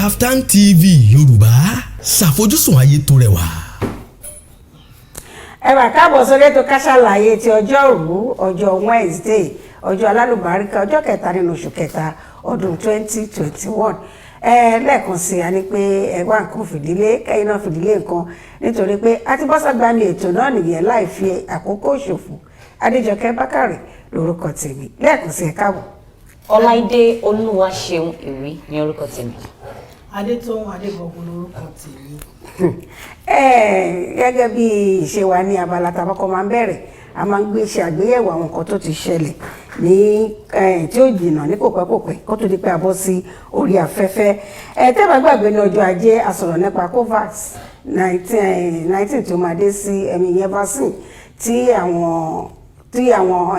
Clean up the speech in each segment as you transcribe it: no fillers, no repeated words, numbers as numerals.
Kaftan TV Yorùbá ṣàfojúsùn ayé tó rẹwà. Ẹ bá káàbọ̀ sórí ètò Ká Sálàyé ti ọjọ́rú ọjọ́ Wednesday ọjọ́ alálùbáríkà ọjọ́ kẹta nínú oṣù kẹta ọdún 2021. Lẹ́ẹ̀kan sí a ní pé ẹgbà nǹkan fìdílé kẹ́yìn náà fìdílé nǹkan nítorí pé a ti bọ́ ságbá ní ètò náà nìyẹn láì fi àkókò ṣòfò. Adéjọkẹ́ Bákàrè lórúkọ tèmi. Lẹ́ẹ̀kan sí ẹ káàbọ̀. Ọláìdé Olúwaṣeun Ìwí ní orúkọ tèmi. Adétóun Adébọ̀gún lórúkọ tèmi. Gẹ́gẹ́ bí ìṣe wa ní abala tabakọ máa ń bẹ̀rẹ̀ a máa ń gbé ṣe àgbéyẹ̀wò àwọn nǹkan tó ti ṣẹlẹ̀ ní tí ó jìnnà ní kòpẹ́kòpẹ́ kó tó di pé a bọ́ sí orí afẹ́fẹ́. Tẹ́ bá gbàgbé ní ọjọ́ ajé a sọ̀rọ̀ nípa COVAX 19 tó máa dé sí ìyẹn vaccine tí àwọn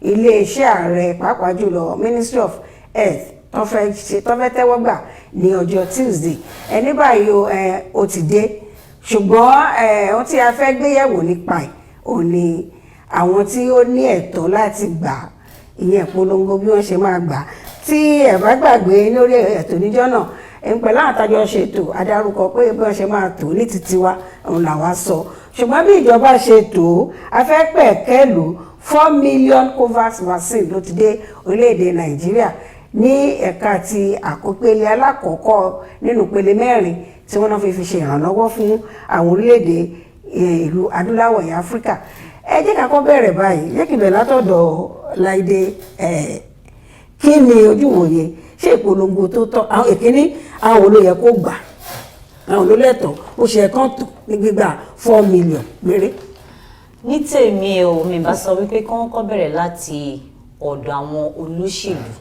ilé-iṣẹ́ ààrẹ pàápàá jùlọ Ministry of Health tó fẹ́ tẹ́wọ́ gbà ní ọjọ́ Tuesday. Ní báyìí ó ti dé ṣùgbọ́n ohun tí a fẹ́ gbéyẹ̀wò nípa ẹ̀ ò ní àwọn tí ó ní ẹ̀tọ́ láti gbà ìyẹn ìpolongo bí wọ́n ṣe máa gbà tí ẹ bá gbàgbé lórí ètò níjọ́ náà pẹ̀lú àwọn àtàjọ ṣètò adárúkọ pé bí wọ́n ṣe máa tò ní títí wa òun làwa sọ ṣùgbọ́n bí ìjọba ṣe tò a fẹ́ pẹ̀kẹ́lù 4 million COVAX vaccine ló ti dé orílẹ̀-èdè Nàìjíríà ní ẹ̀ka ti àkópele alákọ̀ọ́kọ́ nínú pele 4 tí wọ́n náà fi ṣe ìrànlọ́wọ́ fún àwọn orílẹ̀-èdè ìlú adúláwọ̀ ní Áfíríkà. Ẹ jẹ́ ká kọ́ bẹ̀rẹ̀ báyìí jẹ́ kí n bẹ̀rẹ̀ látọ̀dọ̀ Láìdé. Kí ni ojúwòye ṣé ìpolongo tó tọ́ àwọn ìkíní àwọn olóyè kó gbà àwọn olólẹ́tọ̀ ó ṣe ẹ̀kan tó ní gbígbà 4 million péré. Ní tèmi o mi bá sọ wípé kọ́ńkọ́ bẹ̀rẹ̀ láti ọ̀dọ̀ àwọn olóṣèlú.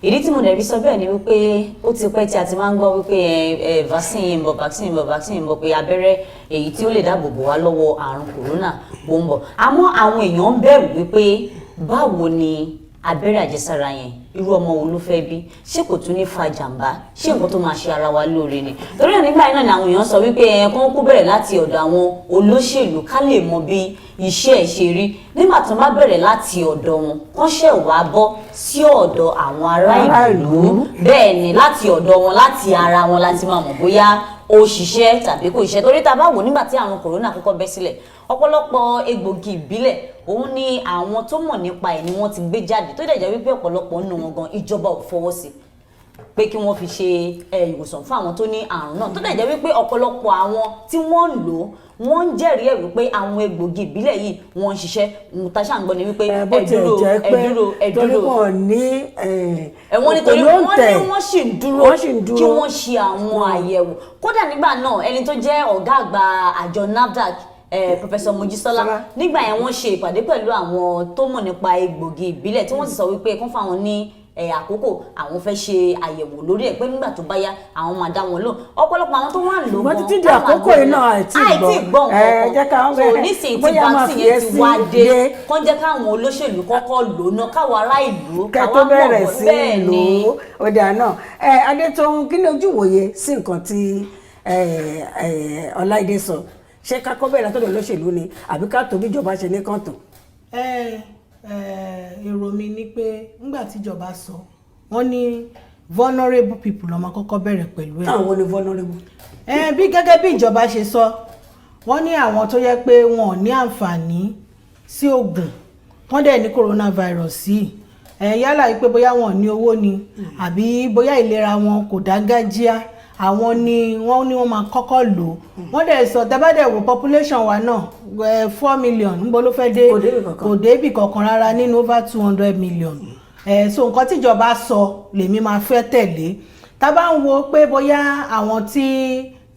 Ìdí tí mo dẹ̀ fi sọ bẹ́ẹ̀ ni wípé ó ti pẹ́ tí a ti máa ń gbọ́ wípé vaccine ń bọ̀ pé abẹ́rẹ́ èyí tí ó lè dáàbò bò wá lọ́wọ́ àrùn kòrónà bó ń bọ̀. Àmọ́ àwọn èèyàn ń bẹ̀rù wípé báwo ni abẹ́rẹ́ àjẹsára yẹn irú ọmọ wo ló fẹ́ bí ṣé kò tún ní fa jàǹbá ṣé nǹkan tó máa ṣe ara wa lóore ni. Torí nígbà yẹn náà ni àwọn èèyàn sọ wípé kán kú bẹ̀rẹ̀ láti ọ̀dọ̀ àwọn olóṣèlú ká lè mọ bí iṣẹ́ ẹ̀ ṣe rí nígbà tó bá bẹ̀rẹ̀ láti ọ̀dọ̀ wọn kán ṣẹ̀ wá bọ́ sí ọ̀dọ̀ àwọn ará ìlú bẹ́ẹ̀ ni láti ọ̀dọ̀ wọn láti ara wọn láti máa mọ̀ bóyá ó ṣiṣẹ́ tàbí kò ṣiṣẹ́. Torí tá a bá wò nígbà tí àrùn kòrónà kọ́kọ́ bẹ́ sílẹ̀ ọ̀pọ̀lọpọ̀ egbògi ìbílẹ̀ òun ni àwọn tó mọ̀ nípa ẹ̀ ni wọ́n ti gbé jáde tó dẹ̀ jẹ́ wípé ọ̀pọ̀lọpọ̀ nínú wọn gan ìjọba ò fọwọ́ sí pé kí wọ́n fi ṣe ìwòsàn fún àwọn tó ní àrùn náà tó dẹ̀ jẹ́ wípé ọ̀pọ̀lọpọ̀ àwọn tí wọ́n ń lò wọ́n ń jẹ́rìí ẹ̀ wípé àwọn egbògi ìbílẹ̀ yìí wọ́n ń ṣiṣẹ́ tasha ń gbọ́ ni wípé ẹ̀dúró torí wọ́n ní ẹ̀wọ̀n nítorí wọ́n sì ń dúró kí wọ́n ṣe àwọn àyẹ̀wò kódà nígbà náà ẹni tó jẹ́ ọ̀gá àgbà àjọ NAFDAC Professor Mojísọ́lá nígbà yẹn wọ́n ṣe ìpàdé pẹ̀lú àwọn tó mọ̀ nípa egbògi ìbílẹ̀ tí wọ́n sì sọ wípé kán fáwọn ní àkókò àwọn fẹ́ ṣe àyẹ̀wò lórí ẹ̀ pé nígbà tó bá yá àwọn máa dá wọn lò ọ̀pọ̀lọpọ̀ àwọn tó wà ń lò wọ́n títí di àkókò yìí náà àìtí gbọ́ nǹkan so nísìnyí tí vaccine yẹn ti wá dé kán jẹ́ káwọn olóṣèlú kọ́kọ́ lò náà káwọn ará ìlú káwọn mọ̀ bẹ́ẹ̀ ni. ọ̀dà náà Adétóun kí ni ojúwòye sí nǹkan tí Ọláìdé sọ ṣé ká kọ́ bẹ̀rẹ̀ látọ̀dọ̀ olóṣèlú ni àbí ká tó bí ìjọba ṣe ní kàn tó. Èrò mi ni pé ńgbà tíjọba sọ wọ́n ní vulnerable people ló máa kọ́kọ́ bẹ̀rẹ̀ pẹ̀lú ẹ̀. àwọn ni vulnerable. Bí gẹ́gẹ́ bí ìjọba ṣe sọ wọ́n ní àwọn tó yẹ pé wọn ò ní àǹfààní sí oògùn wọ́n dẹ̀ ní coronavirus sí yálà yìí pé bóyá wọn ò ní owó ni àbí bóyá ìlera wọn kò dáńgájíá àwọn ni wọ́n máa kọ́kọ́ lò wọ́n dẹ̀ sọ tẹ́bàdẹ̀ wò population wa náà 4 million níbo ló fẹ́ dé kò débì kankan rárá nínú over 200 million so nǹkan tíjọba sọ lèmi máa fẹ́ tẹ̀lé tá bá ń wo pé bóyá àwọn tí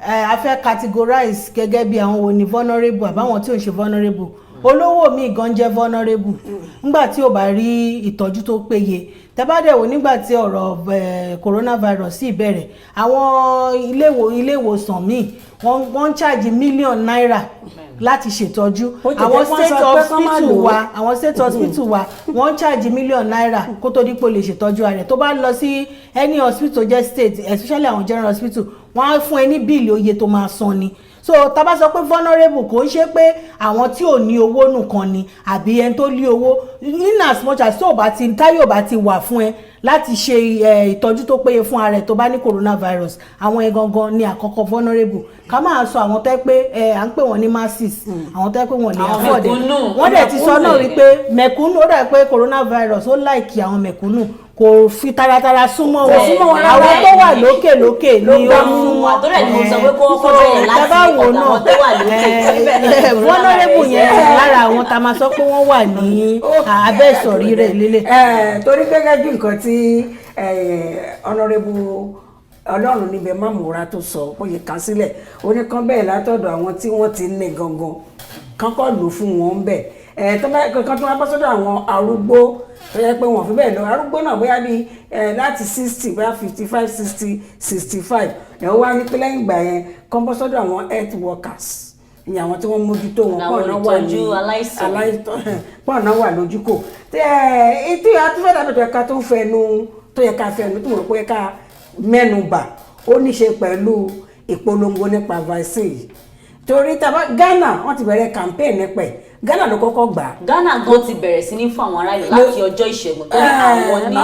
a fẹ́ categorize gẹ́gẹ́ bí àwọn wo ni vulnerable àbáwọn tí ò ń ṣe vulnerable olówó mi gan jẹ́ vulnerable nígbà tí ò bá rí ìtọ́jú tó péye tẹ́bàdẹ̀wò nígbà tí ọ̀rọ̀ coronavirus sì bẹ̀rẹ̀ àwọn ilé ìwòsàn míì wọ́n ń charge million naira láti ṣètọ́jú àwọn state hospital wa wọ́n ń charge million naira kó tó dípò lè ṣètọ́jú rẹ̀ tó bá lọ sí any hospital jẹ́ state especially àwọn general hospital wọ́n á fún ẹ ní bíìlì oye tó máa san ni so tá bá sọ pé vulnerable kò ń ṣe pé àwọn tí ò ní owó nìkan ni àbí ẹni tó ní owó in as much as tó bá ti táyọ̀ bá ti wà fún ẹ láti ṣe ìtọ́jú tó péye fún ara ẹ̀ tó bá ní coronavirus àwọn ẹ̀ gangan ni àkọ́kọ́ vulnerable ká máa sọ àwọn tó yẹ pé à ń pè wọ́n ní masses àwọn tó yẹ pé wọ́n lè afford wọ́n dẹ̀ ti sọ náà rí pé mẹ̀kúnnù ó dà pé coronavirus ó láìkì àwọn mẹ̀kúnnù kò fi taratara súnmọ́ wọn àwọn tó wà lókè ni ó mú wọn àtọ́rẹ̀ ni mo sọ pé kó kọ́ bẹ̀rẹ̀ láti ọ̀dọ̀ àwọn tó wà lókè vulnerable yẹn lára àwọn tá a máa sọ pé wọ́n wà ní abẹ́ ìsọ̀rí rẹ̀ lélẹ̀. torí gẹ́gẹ́ bí nǹkan tí honorable ọlọ́run níbẹ̀ Mamora tó sọ péye kan sílẹ̀ oníkan bẹ́ẹ̀ látọ̀dọ̀ àwọn tí wọ́n ti ní gangan kankọ́ lò fún wọn bẹ́ẹ̀ kankan tó wá bọ́ sọ́dọ̀ àwọn arúgbó tó yẹ pé wọ́n fi bẹ́ẹ̀ lọ arúgbó náà bóyá bíi láti 60 bóyá 55 60 65 ẹ̀ wá ní pé lẹ́yìn ìgbà yẹn kán bọ́ sọ́dọ̀ àwọn health workers ìyẹn àwọn tí wọ́n mójútó wọn pọ̀ náà wà lójúkò tí àtúfẹ́ dàbí tó yẹ ká tó ń fẹnu tó yẹ ká fẹnu tó mọ̀ pé ká mẹ́nubà ó ní ṣe pẹ̀lú ìpolongo nípa vaccine yìí torí Ghana wọ́n ti bẹ̀rẹ̀ campaign nípa ẹ̀ Ghana ló kọ́kọ́ gbà. Ghana gan ti bẹ̀rẹ̀ sí ní fún àwọn ará ìlú láti ọjọ́ ìṣẹ́gun tó ní àwọn ní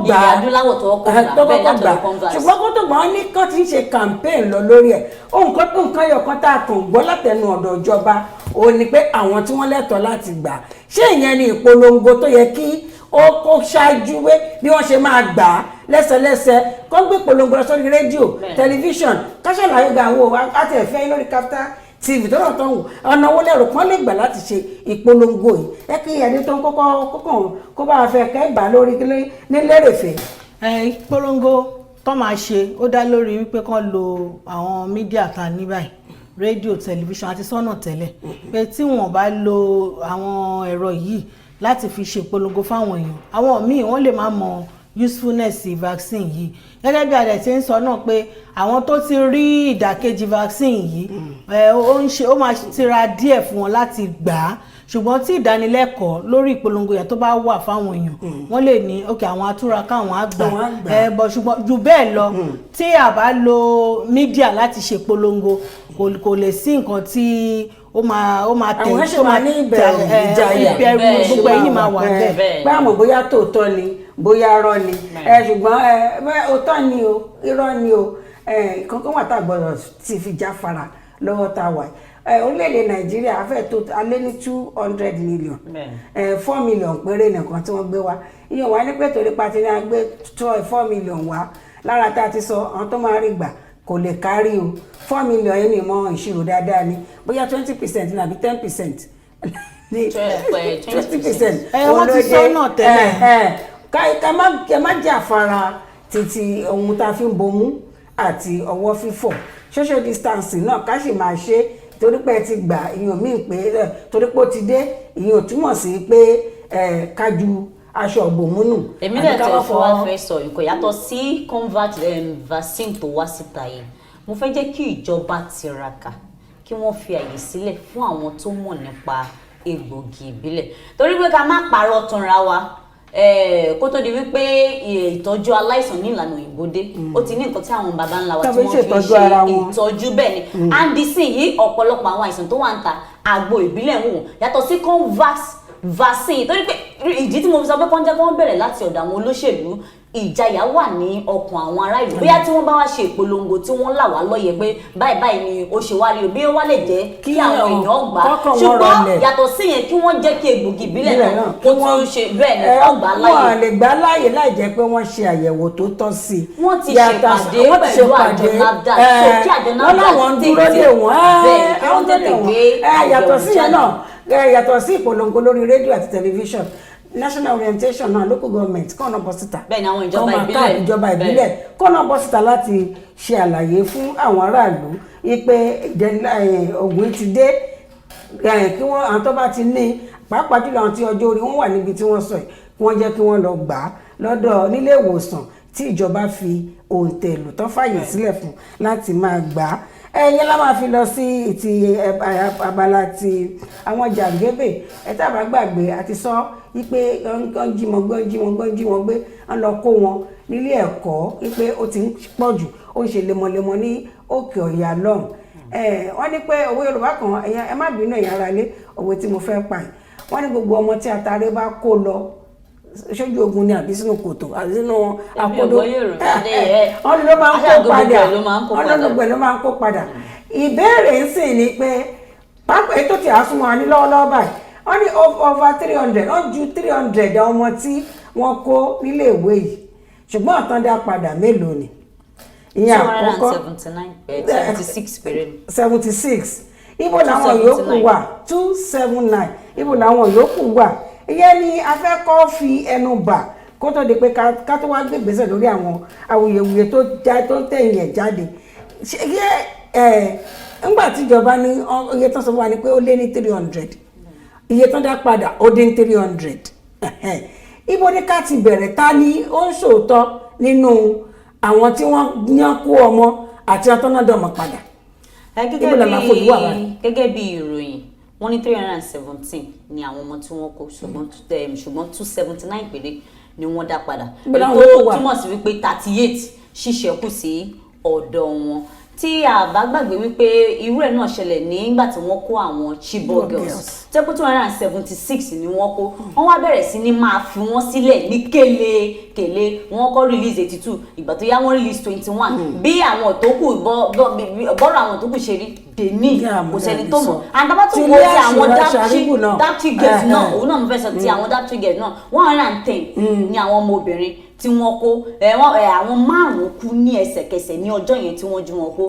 ilẹ̀ adúláwọ̀ tó kọ́kọ́ gbà bẹ́ẹ̀ látọ̀dọ̀ converse. ṣùgbọ́n kó tó gbà wọ́n ní kán ti ń ṣe campaign lọ lórí ẹ̀ nǹkan yọ̀kan tá a kàn gbọ́ látẹnu ọ̀dọ̀ ìjọba ó ní pé àwọn tí wọ́n lẹ́tọ̀ọ́ láti gbà ṣé ìyẹn ni ìpolongo tó yẹ kí ó ṣáájú wé bí wọ́n ṣe máa gbà á lẹ́sẹlẹ́sẹ kó gbé polongo lọ sórí rédíò tẹlifíṣàn káṣàlàyé ga àwọn àti ẹ̀fẹ́ lórí Kaftan TV tó lọ́tọ̀ wò ọ̀nà owó lẹ́rù kan lè gbà láti ṣe ìpolongo yìí ẹ kí ẹni tó ń kọ́kọ́ kó bá fẹ́ kẹ́ gbà lórí nílẹ̀rẹ̀fẹ̀. ìpolongo tó máa ṣe ó dá lórí wípé kán lo àwọn mídíà ta ní báyìí rédíò tẹlifíṣàn àti sọ́nà tẹ́lẹ̀ pé tí wọ́n bá lo àwọn ẹ̀rọ yìí láti fi ṣe ìpolongo fáwọn èèyàn àwọn míì wọ́n lè má mọ usefulness vaccine yìí gẹ́gẹ́ bí adẹ̀ ti ń sọ náà pé àwọn tó ti rí ìdàkejì vaccine yìí ó máa tira díẹ̀ fún wọn láti gbà á ṣùgbọ́n tí ìdánilẹ́kọ̀ọ́ lórí ìpolongo yẹn tó bá wà fáwọn èèyàn wọ́n lè ní ok àwọn atúraká àwọn àgbà bọ̀ ṣùgbọ́n jù bẹ́ẹ̀ lọ tí a bá lo mídíà láti ṣe ìpolongo kò lè sí nǹkan tí ó máa tẹ̀ àwọn ẹ̀ṣẹ̀ máa ní ìbẹ̀rù ìjayà gbogbo ẹ̀yìn máa wà bẹ́ẹ̀. pé àmọ́ bóyá tòótọ́ ni bóyá irọ́ ni ṣùgbọ́n òótọ́ ni o irọ́ ni o kankan wà tá a gbọ́dọ̀ ti fi jáfara lọ́wọ́ tá a wà orílẹ̀-èdè Nàìjíríà afẹ́ tó alẹ́ ní 200 million 4 million péré nìkan tí wọ́n gbé wá ìyẹn wà ní pé torí pati ní a gbé 4 million wá lára tá a ti sọ àwọn tó máa rí gbà kò lè kárí o 4 million yẹn ni mọ ìṣirò dáadáa ni bóyá 20% nàbí 10% ní 20%. wọ́n ti sọ náà tẹ́lẹ̀. ká má jà fara títí ohun tá a fi ń bomú àti ọwọ́ fífọ̀ social distancing náà ká sì máa ṣe torí pé ẹ ti gbà ìyàn míì pé torí pé ó ti dé ìyàn túmọ̀ sí pé kájú aṣọ ògbómúnù. èmi náà tẹ̀ fọwọ́ fẹ́ sọ nǹkan yàtọ̀ sí convert vaccine tó wá síta yìí mo fẹ́ jẹ́ kí ìjọba tiraka kí wọ́n fi àyè sílẹ̀ fún àwọn tó mọ̀ nípa egbògi ìbílẹ̀ torí pé ká má parọ́ tanra wa kó tó di wípé ìtọ́jú aláìsàn ní ìlànà òyìnbó dé ó ti ní nǹkan tí àwọn baba ńlá wa tí wọ́n fi ṣe ìtọ́jú bẹ́ẹ̀ ni andison yìí ọ̀pọ̀lọpọ̀ àwọn àìsàn tó wà ń ta àgbo ìbílẹ̀ ń wò yàtọ̀ sí convax vaccine torí pé ìdí tí mo fi sọ pé kọ́ńjẹ́ kọ́ bẹ̀rẹ̀ láti ọ̀dọ̀ àwọn olóṣèlú ìjayà wà ní ọkàn àwọn ará ìlú bóyá tí wọ́n bá wá ṣe ìpolongo tí wọ́n là wá lọ́yẹ̀ pé báyìí báyìí ni ó ṣe wá rí o bí ó wá lè jẹ́ kí àwọn èèyàn gbà ṣùgbọ́n yàtọ̀ sí yẹn kí wọ́n jẹ́ kí egbògi ìbílẹ̀ náà kó tún ṣe bẹ́ẹ̀ ni wọ́n gbà láàyè. wọ́n lè gbà láàyè láì jẹ́ pé wọ́n ṣe àyẹ̀wò tó tọ́ sí i. wọ́n ti ṣèpàdé pẹ̀lú àjọ NAFDAC so kí àjọ NAFDAC tètè gbé yàtọ̀ sí yẹn náà yàtọ̀ sí ìpolongo lórí rédíò àti tẹlifíṣàn national orientation náà local government kọ́nà bọ́ síta bẹ́ẹ̀ni àwọn ìjọba ìbílẹ̀ kọ́nà bọ́ síta láti ṣe àlàyé fún àwọn aráàlú wípé ògùn ti dé kí wọ́n àwọn tó bá ti ní pàápàá jùlọ àwọn tí ọjọ́ orí wọn wà níbi tí wọ́n sọ yìí kí wọ́n jẹ́ kí wọ́n lọ gbà á lọ́dọ̀ nílé ìwòsàn tí ìjọba fi òǹtẹ̀lù tó fàyè sílẹ̀ fún láti máa gbà á ẹ̀yìn la máa fi lọ sí ti abala ti àwọn jàǹgẹ́bẹ̀ tá bá gbàgbé àti sọ wípé jí wọn gbé wọn lọ kó wọn nílé ẹ̀kọ́ wípé ó ti ń pọ̀ jù ó ń ṣe lemọ́lemọ́ ní òkè ọ̀yà lọ́hùn wọ́n ní pé òwe Yorùbá kan ẹ má bínú ẹ̀yin ará ilé òwe tí mo fẹ́ pa yìí wọ́n ní gbogbo ọmọ tí atare bá kó lọ sójú ogun ni àbí sínú kòtò àbí sínú àpòdó wọ́n ló máa ń kó padà wọ́n ló máa ń kó padà. ìbéèrè ń sìn ni pé pápá ètò tí a súnmọ́ wa ní lọ́wọ́lọ́wọ́ báyìí wọ́n ní over 300 wọ́n ju 300 ọmọ tí wọ́n kó nílé ìwé yìí ṣùgbọ́n àtàndá padà mélòó ni? ìyẹn àkọ́kọ́ 76 péré. 76 ibo làwọn yòókù wà 279 ibo làwọn yòókù wà. ìyẹn ni a fẹ́ kọ́ fi ẹnu bà kó tó di pé ká tó wá gbé ìgbésẹ̀ lórí àwọn awuyewuye tó tẹ̀yìn ẹ̀ jáde. ńgbà tíjọba ní iye tó sọ fún wa ni pé ó lé ní 300 iye tó dá padà ó dín 300 ibo ni ká ti bẹ̀rẹ̀ ta ni ó ń ṣòótọ́ nínú àwọn tí wọ́n yán kó ọmọ àti ọtọ́nàdọ̀mọ̀ padà. gẹ́gẹ́ bí ìròyìn wọ́n ní 317 ni àwọn ọmọ tí wọ́n kó ṣùgbọ́n 279 péré ni wọ́n dá padà. tó túmọ̀ sí wípé 38 ṣíṣẹ́kù sí ọ̀dọ̀ wọn. tí a bá gbàgbé wípé irú ẹ̀ náà ṣẹlẹ̀ nígbà tí wọ́n kó àwọn Chibok girls tẹ́pẹ́ 276 ni wọ́n kó wọ́n wá bẹ̀rẹ̀ sí ní máa fi wọ́n sílẹ̀ ní kélé wọ́n kọ́ release 82 ìgbà tó yá wọ́n release 21 bí àwọn tó kù bọ́rọ̀ àwọn tó kù ṣe rí dèní kò sẹ́ni tó mọ̀ àgbà tó kó ti àwọn Dapchi girls náà òun náà mo fẹ́ sọ ti àwọn Dapchi girls náà 110 ni àwọn ọmọ obìnrin tí wọ́n kó àwọn 5 kú ní ẹsẹ̀kẹsẹ̀ ní ọjọ́ yẹn tí wọ́n jí wọn kó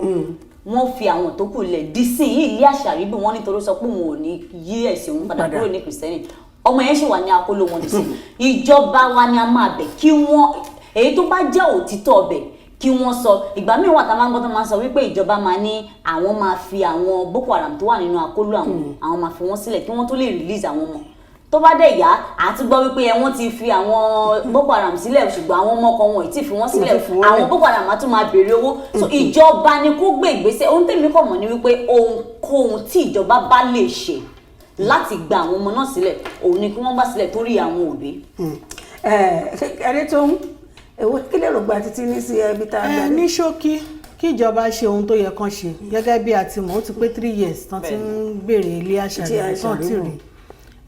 wọ́n fi àwọn tó kù lẹ̀ dísìn yìí ilé àṣàríbù wọn nítorí sọ pé wọn ò ní yí ẹ̀sìn òun padà kúrò ní kìrìsìtẹ́nì ọmọ yẹn ṣì wà ní akóló wọn dísìn ìjọba wa ni a máa bẹ̀ kí wọ́n èyí tó bá jẹ́ òtítọ́ ọbẹ̀ kí wọ́n sọ ìgbà míì wà tá a máa ń gbọ́ tó máa ń sọ wípé ìjọba máa ní àwọn máa fi àwọn Boko Haram tó wà nínú akóló àwọn máa fi wọ́n sílẹ̀ kí wọ́n tó lè release àwọn ọmọ tó bá dẹ̀ yá àti gbọ́ wípé wọ́n ti fi àwọn Boko Haram sílẹ̀ ṣùgbọ́n àwọn ọmọ kan wọn ì tí fi wọ́n sílẹ̀ àwọn Boko Haram á tún máa béèrè owó so ìjọba ni kó gbé ìgbésẹ̀ ohun tèmi kọ̀ mọ̀ ni wípé ohunkóhun tí ìjọba bá lè ṣe láti gba àwọn ọmọ náà sílẹ̀ òun ni kí wọ́n gbà sílẹ̀ torí àwọn òbí. ẹni tó ń èwo kí lè rògbà títí ní sí ẹbí tá a gbà. ní ṣókí kí ìjọba ṣe ohun tó yẹ kán ṣe gẹ́gẹ́ bí a ti mọ̀ ó ti pé 3 years tán ti ń béèrè ilé àṣàlẹ̀ tán ti rí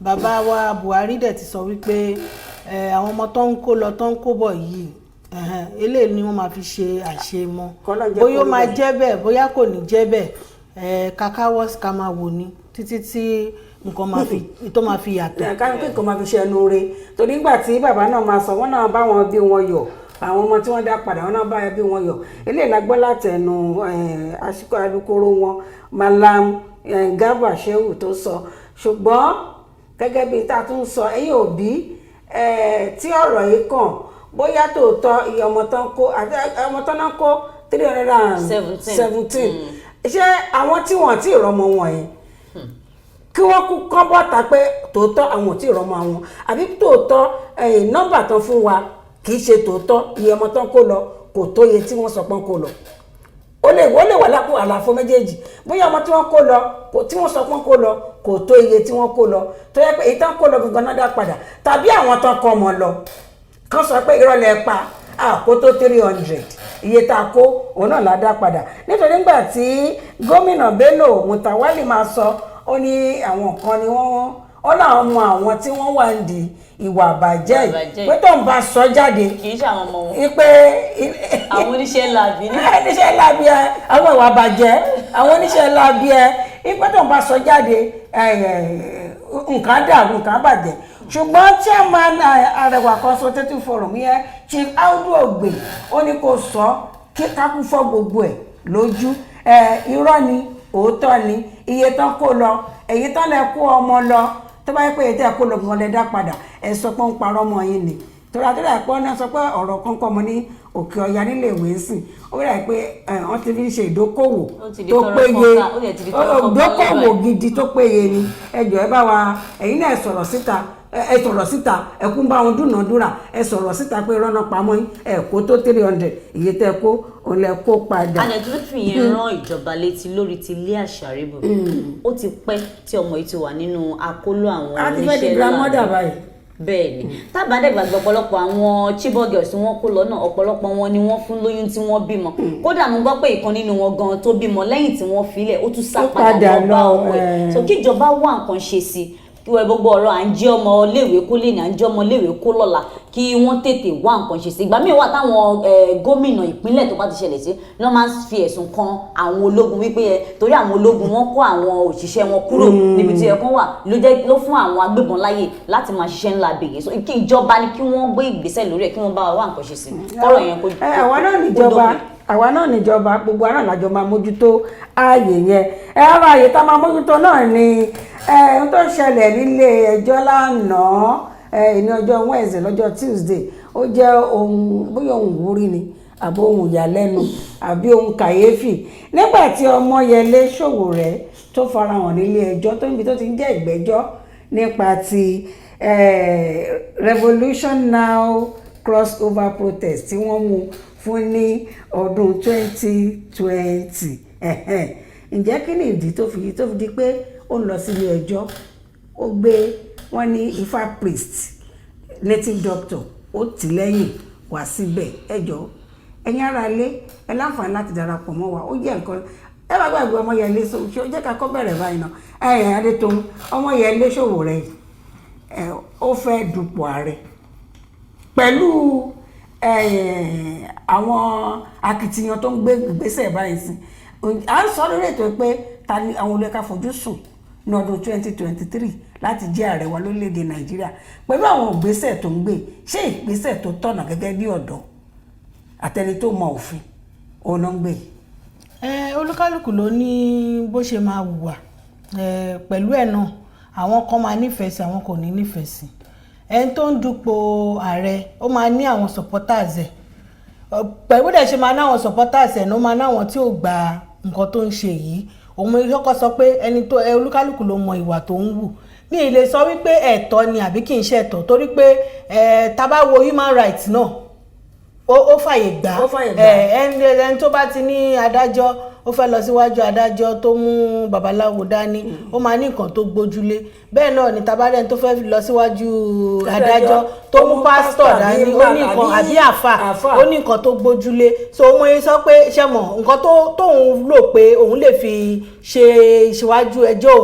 bàbá wa Buhari dẹ̀ ti sọ wípé àwọn ọmọ tó ń kó lọ tó ń kó bọ̀ yìí eléyìí ni wọ́n máa fi ṣe àṣemọ́ bóyá ó máa jẹ́ bẹ́ẹ̀ bóyá kò ní jẹ́ bẹ́ẹ̀ kakáwọ́ ká máa wò ní títí tí nǹkan máa fi yàtọ̀. ká ní pé nǹkan máa fi ṣe ẹnu re torí nígbà tí bàbá náà máa sọ wọ́n náà bá wọn bí wọn yọ̀ àwọn ọmọ tí wọ́n dá padà wọ́n náà bá bí wọn yọ̀ eléyìí la gbọ́ látẹnu alukoro wọn Malam Garba Shehu tó sọ ṣùgbọ́n gẹ́gẹ́ bí tá a tún sọ ẹ̀yin òbí tí ọ̀rọ̀ yìí kàn bóyá tòótọ́ iye ọmọ tán kó ọmọ tán náà kó 317 ṣé àwọn tí wọ́n ti rọmọ wọn yẹn kí wọ́n kú kọ́ bọ́ta pé tòótọ́ àwọn ò tí rọmọ àwọn àbí tòótọ́ nọ́mbà tán fún wa kì í ṣe tòótọ́ iye ọmọ tán kó lọ kò tó iye tí wọ́n sọ pọ́n kó lọ ó lè wà lápò àlàfo méjèèjì bóyá ọmọ tí wọ́n kó lọ tí wọ́n sọ pọ́n kó lọ kò tó iye tí wọ́n kó lọ tó yẹ pé èyí tán kó lọ gangan náà dá padà tàbí àwọn tán kọ́ ọmọ lọ kán sọ pé ìrọ̀lẹ́ pa kó tó 300 iye tá a kó òun náà la dá padà nítorí nígbà tí gómìnà Bello Mutawalli máa sọ ó ní àwọn kan ni wọ́n láwọn mọ àwọn tí wọ́n wà ń di ìwà àbàjẹ́ yìí pé tó ń bá sọ jáde kì í ṣe àwọn ọmọ wọn ipe àwọn oníṣẹ́ láabi ní oníṣẹ́ láabi ẹ àwọn ìwà àbàjẹ́ àwọn oníṣẹ́ láabi ẹ ipe tó ń bá sọ jáde nǹkan dàrú nǹkan bàjẹ́ ṣùgbọ́n chairman Arewa Consultative Forum yẹn Chief Audu Ogbe ó ní kó sọ kí kákú fọ́ gbogbo ẹ̀ lójú irọ́ ni òótọ́ ni iye tán kó lọ èyí tán lẹ kó ọmọ lọ tó bá yẹ pé ètò ẹ̀kọ́ lọ́gbọ̀n lẹ dá padà ẹ sọ pé ń parọ́ mọ́ yín ni torí àtúrà ẹ̀pọ́ náà sọ pé ọ̀rọ̀ kan kọ́ ọmọ ní Òkè Ọya nílé ìwé sìn ó rí i pé wọ́n ti fi ń ṣe ìdókòwò tó péye ìdókòwò gidi tó péye ni ẹ jọ̀ọ́ ẹ bá wa ẹ̀yin náà sọ̀rọ̀ síta ẹkún bá wọn dúnàádúrà ẹ sọ̀rọ̀ síta pé rọ́nà pamọ́ ẹ kó tó 300 iye tẹ́ kó òun lẹ kó padà. àlejò fi yẹn rán ìjọba létí lórí ti ilé àṣàríbù ó ti pẹ́ tí ọmọ yìí ti wà nínú akóló àwọn oníṣẹ́ ńlá bẹ́ẹ̀ ni tábàdẹ́gbàgbọ́ ọ̀pọ̀lọpọ̀ àwọn Chibok girls tí wọ́n kó lọ́nà ọ̀pọ̀lọpọ̀ wọn ni wọ́n fún lóyún tí wọ́n bímọ kódà mo gbọ́ pé ìkan nínú wọn gan tó bímọ lẹ́yìn tí wọ́n filẹ̀ ó tún sá padà lọ bá ọmọ ẹ̀ so kíjọba wá nǹkan ṣe sí kí wọ́n gbogbo ọ̀rọ̀ à ń jí ọmọ léèwé kó lè ní à ń jí ọmọ léèwé kó lọ́la kí wọ́n tètè wá nǹkan ṣe sí. Ìgbà míì wà táwọn gómìnà ìpínlẹ̀ tó bá ti ṣẹlẹ̀ sí ló máa ń fi ẹ̀sùn kan àwọn ológun wípé torí àwọn ológun wọn kó àwọn òṣìṣẹ́ wọn kúrò níbi tí ẹ̀kan wà ló fún àwọn agbébọn láyè láti máa ṣiṣẹ́ ńlá bèèrè. So kí ìjọba ni kí wọ́n gbé ìgbésẹ̀ lórí ẹ̀ kí wọ́n bá wá nǹkan ṣe sí kọ́rọ̀ yẹn kó àwa náà níjọba gbogbo ara làjọ máa mójútó ààyè yẹn. Ara ààyè tá máa mójútó náà ni ohun tó ṣẹlẹ̀ nílé ẹjọ́ lánàá ní ọjọ́ Wednesday lọ́jọ́ Tuesday. Ó jẹ́ ohun bóyá ohun ìwúrí ni àbí ohun ìyàlẹ́nu àbí ohun kàyéfì nígbà tí Ọmọyẹlé Sowore tó farahàn nílé ẹjọ́ tó níbi tó ti ń jẹ́ ìgbẹ́jọ́ nípa ti Revolution Now crossover protest tí wọ́n mú fún ní ọdún 2020. Ǹjẹ́ kí ni ìdí tó fi di pé ó ń lọ sílé ẹjọ́? Ó gbé wọ́n ní Ifá priest native doctor ó tì lẹ́yìn wá síbẹ̀. Ẹjọ́ ẹ̀yin ará ilé ẹ láǹfààní láti darapọ̀ mọ́ wa. Ó jẹ́ nǹkan ẹ bá gbàgbé Ọmọyẹlé Sowore ó jẹ́ ká kọ́ bẹ̀rẹ̀ báyìí náà. Adétòun Ọmọyẹlé Sowore ó fẹ́ dupò ààrẹ pẹ̀lú àwọn akitiyan tó ń gbé ìgbésẹ̀ báyìí sí. À ń sọ lórí ètò pé ta ni àwọn olóyè ká fojú sùn ní ọdún 2023 láti jẹ́ ààrẹ wa lórílẹ̀‐èdè Nàìjíríà pẹ̀lú àwọn ìgbésẹ̀ tó ń gbé. Ṣé ìgbésẹ̀ tó tọ̀nà gẹ́gẹ́ bí ọ̀dọ́ àtẹni tó mọ òfin òun náà ń gbé? Olúkálùkù ló ní bó ṣe máa hùwà pẹ̀lú ẹ̀ náà. Àwọn kan máa nífẹ̀ẹ́ sí, àwọn kò ní nífẹ̀ẹ́ sí. Ẹni tó ń dupò ààrẹ ó máa ní àwọn supporters ẹ̀ pẹ̀lú dẹ̀ ṣe máa ní àwọn supporters ẹ̀ ló máa ní àwọn tí ò gba nǹkan tó ń ṣe yìí. Òun ìkọ́kọ́ sọ pé ẹni tó olúkálùkù ló mọ ìwà tó ń wù. Mi ì lè sọ wípé ẹ̀tọ́ ni àbí kì í ṣe ẹ̀tọ́ torí pé tá bá wo human rights náà ó fàyè gbà ẹni tó bá ti ní adájọ́ ó fẹ́ lọ síwájú adájọ́ tó mú babaláwo dání ó máa ní nǹkan tó gbójúlé. Bẹ́ẹ̀ náà ni tabarẹ́ni tó fẹ́ lọ síwájú adájọ́ tó mú pásítọ̀ dání ó ní nǹkan àbí àfà ó ní nǹkan tó gbójúlé. So mo yẹ sọ pé ṣe mọ̀ nǹkan tóun rò pé òun lè fi ṣe ìṣíwájú ẹjọ́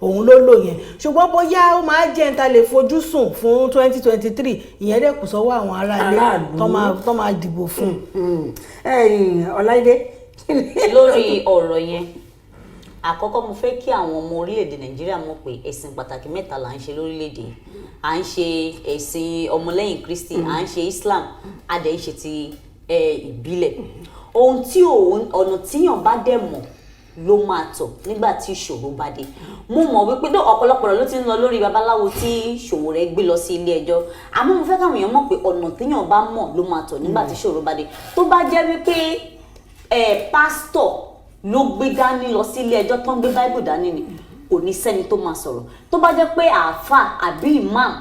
òun ló lò yẹn. Ṣùgbọ́n bóyá ó máa jẹ́ níta lè fojú sùn fún 2023 ìyẹn dẹ̀ kù sọ́wọ́ àwọn aráalé tó máa dìbò fún. Ọláìdé lórí ọ̀rọ̀ yẹn àkọ́kọ́ mo fẹ́ kí àwọn ọmọ orílẹ̀-èdè Nàìjíríà mọ̀ pé ẹ̀sìn pàtàkì mẹ́ta là ń ṣe lórílẹ̀-èdè. À ń ṣe ẹ̀sìn ọmọlẹ́yìn Kristi, à ń ṣe Islam, a dẹ̀ ń ṣe ti ìbílẹ̀. Ohun tí ọ̀nà tíyàn bá dẹ̀ mọ̀ ló máa tọ̀ nígbà tí ìṣòro bá dé. Mo mọ̀ wípé ọ̀pọ̀lọpọ̀ ló ti ń lọ lórí babaláwo tí Sowore gbé lọ sí ilé ẹjọ́. Àmọ́ mo fẹ́ káwọn èèyàn mọ̀ pé ọ̀nà tíyàn bá mọ̀ ló máa tọ̀ nígbà tí ìṣòro bá dé. Tó bá jẹ́ wípé pásítọ̀ ló gbé dání lọ sí ilé ẹjọ́ tó ń gbé báíbù dání ni kò ní sẹ́ni tó máa sọ̀rọ̀. Tó bá jẹ́ pé àáfà àbí imam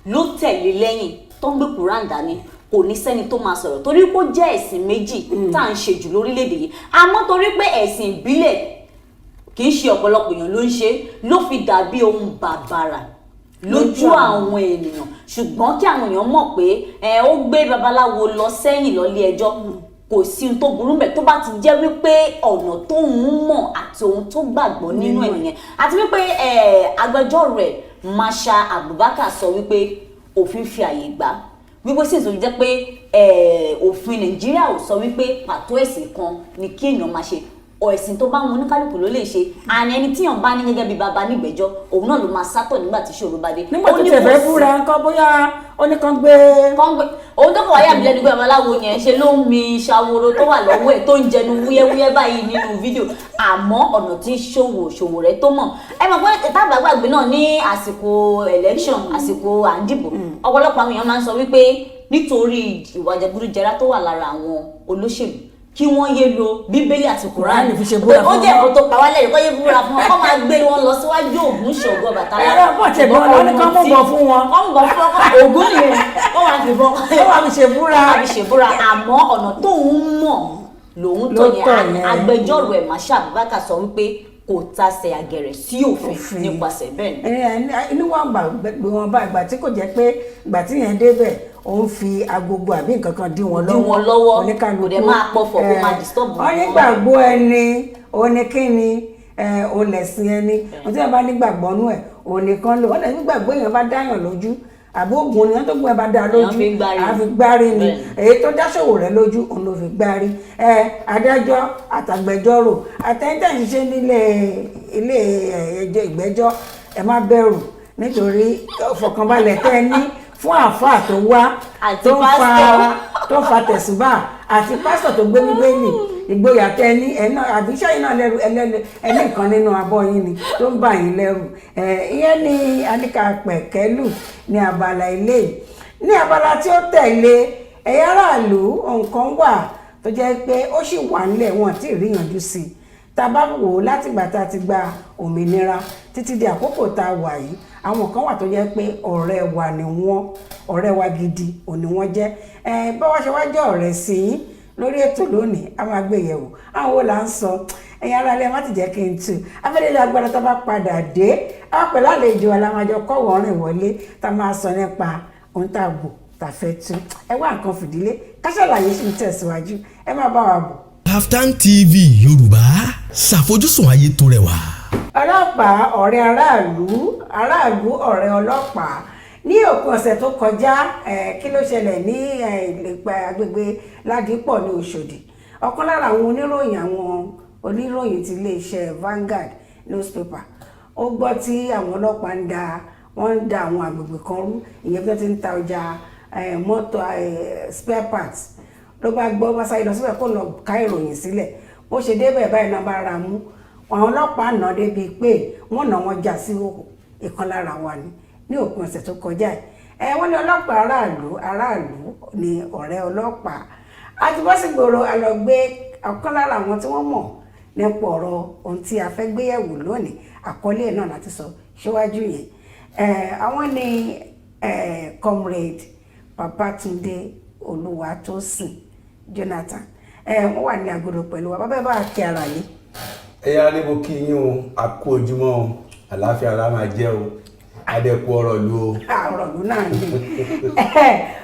ló tẹ̀lé lẹ́yìn tó ń gbé Quran dání kò ní sẹ́ni tó máa sọ̀rọ̀ torí pé ó jẹ́ ẹ̀sìn méjì tá à ń ṣe jù lórílẹ̀‐èdè yìí. Àmọ́ torí pé ẹ̀sìn ìbílẹ̀ kì í ṣe ọ̀pọ̀lọpọ̀ èèyàn ló ń ṣe ló fi dàbí ohun bàbàrà lójú àwọn ènìyàn. Ṣùgbọ́n kí àwọn èèyàn mọ̀ pé ó gbé babaláwo lọ sẹ́yìn lọ́lé ẹjọ́ kò sí ohun tó burú bẹ́ẹ̀ tó bá ti jẹ́ wípé ọ̀nà tó ń mọ̀ àti ohun tó gbàgbọ́ nínú ẹ̀ nìyẹn. Àti wípé agbẹjọ́rò rẹ̀ Masha Abubakar sọ wípé òfin fi àyè gbà wípé sì tó jẹ́ pé òfin Nàìjíríà ò sọ wípé pàtó ẹ̀sìn kan ni kí èèyàn máa ṣe. Ẹ̀sìn tó bá wọn oníkálùkù ló lè ṣe. Àní ẹni tíyàn bá ní gẹ́gẹ́ bí baba nígbẹ́jọ́ òun náà ló máa sátọ̀ nígbà tí ìṣòro bá dé. Nígbà tó tẹ̀fẹ́ búra nǹkan bóyá ó ní kan gbé. Òun tó kọ̀ wáyà mi lẹ́nu pé babaláwo yẹn ṣe ló ń mi ṣàwòrò tó wà lọ́wọ́ ẹ̀ tó ń jẹnu wúyẹ́wúyẹ́ báyìí nínú fídíò. Àmọ́ ọ̀nà tí Sowore tó mọ̀. Ẹ mọ̀ pé tábà gbàgbé náà ní àsìkò election àsìkò à ń dìbò ọ̀pọ̀lọpọ̀ àwọn èèyàn máa ń sọ wípé nítorí ìwà jẹgúdújẹrá tó wà lára àwọn olóṣèlú kí wọ́n yé lo Bíbélì àti Kùránì fi ṣe búra fún wọn. Ó jẹ́ ẹ̀kọ́ tó pa wá lẹ́yìn kọ́ yé búra fún wọn kọ́ máa gbé wọn lọ síwájú Ògún Ṣàngó Ọbàtálá. Ẹ̀rọ pọ̀ tẹ̀ bọ́ lọ ní kán mú bọ̀ fún wọn. Kọ́ mú bọ̀ fún wọn Ògún nìyẹn kọ́ máa fi bọ́. Kọ́ máa fi ṣe búra. Kọ́ máa fi ṣe búra àmọ́ ọ̀nà tóun mọ̀ lòun tọ̀ yẹn. Agbẹjọ́rò ẹ̀ Masha Abubakar sọ wípé kò tasẹ̀ àgẹ̀rẹ̀ sí òfin nípasẹ̀ bẹ́ẹ̀ ni. Inú wa gbé wọn bá ìgbà tí kò jẹ́ pé ìgbà tí yẹn débẹ̀ òun fi agogo àbí nǹkan kan dí wọn lọ́wọ́ kò dẹ̀ máa pọ̀fọ̀ kó máa disturb wọn. Wọ́n nígbàgbọ́ ẹni oníkíni o lẹ̀sìn ẹni ohun tí wọ́n bá nígbàgbọ́ nú ẹ̀ òun nìkan lò wọ́n lè nígbàgbọ́ èèyàn bá dáyàn lójú àbí oògùn ni wọ́n tó gbọ́n ẹ bá dá lójú àfi gbárí ni èyí tó dáṣòwò rẹ̀ lójú òun ló fi gbárí adájọ́ àtàgbẹjọ́rò àtẹ̀yìntẹ̀ ṣiṣẹ́ nílé ilé ẹjọ́ ìgbẹ́jọ́ ẹ má bẹ̀rù nítorí fọkànbalẹ̀ tẹ́ ẹ ní fún àáfàá tó wá tó ń fa tẹ̀sùbà àti pásítọ̀ tó gbé bíbélì ìgboyà tẹ ní ẹ̀nà àbí sẹ́yìn náà lẹ́rù ẹni kan nínú abọ́ yín ni tó ń bà yín lẹ́rù ìyẹn ní aníkà pẹ̀kẹ́lù ní abala ilé ní abala tí ó tẹ̀lé ẹ̀yà aráàlú nǹkan wà tó jẹ́ pé ó sì wà nílẹ̀ wọn tí ì ríyànjú sí i tá a bá wò ó látìgbà tá a ti gba òmìnira títí di àkókò tá a wà yìí àwọn kan wà tó jẹ́ pé ọ̀rẹ́ wa ni wọ́n ọ̀rẹ́ wa gidi òní wọ́n jẹ́ báwa ṣe wá jẹ́ ọ̀rẹ́ sí yín lórí ètò lónìí a máa gbé yẹ̀wò àwọn wo là ń sọ ẹ̀yin ará ilé má ti jẹ́ kí n tú afẹ́lẹ́lẹ́ agbára tá a bá padà dé a pẹ̀lú àlejò alámájọ kọ́wọ́ rìn wọlé tá a máa sọ nípa ohun tá a gbò tá a fẹ́ tú ẹ wá nǹkan fìdílé káṣàlàyé sì ń tẹ̀síwájú ẹ má bá wa bọ̀. Kaftan TV Yorùbá ṣàfojúsùn ayé tó rẹwà. ọlọ́pàá ọ̀rẹ́ aráàlú ọ̀rẹ́ ọlọ́pàá ní òpin ọ̀sẹ̀ tó kọjá kí ló ṣẹlẹ̀ ní agbègbè Ládìpọ̀ ní Òṣòdì ọ̀kan lára àwọn oníròyìn ti iléeṣẹ́ Vanguard newspaper ó gbọ́ tí àwọn ọlọ́pàá ń da àwọn agbègbè kan rú ìyẹn bí wọ́n ti ń ta ọjà mọ́tò spare parts ló bá gbọ́ wá sáyé lọ síbẹ̀ kó lọ ká ìròyìn sílẹ̀ bó ṣe débẹ̀ báyìí náà bá ra mú àwọn ọlọ́pàá náà débi pé wọ́n náà wọ́n já sí ìkan lára wa ní òpin ọ̀sẹ̀ tó kọjá ẹ̀ wọ́n ní ọlọ́pàá aráàlú ní ọ̀rẹ́ ọlọ́pàá àti bọ́ sí gbòòrò àlọ́gbé ọ̀kan lára àwọn tí wọ́n mọ̀ nípa ọ̀rọ̀ ohun tí a fẹ́ gbé yẹ̀wò lónìí àkọlé náà láti sọ síwájú yẹn àwọn ní comrade Babátúndé Olúwatósìn Jonathan wọ́n wà ní agodo pẹ̀lú wa bàbá bá a kí ara yìí. ẹ̀yà ni mo kí yín o àkó ojúmọ́ o àlàáfíà la máa jẹ́ o adẹ́kun ọ̀rọ̀ lu o. ọ̀rọ̀ lu náà ni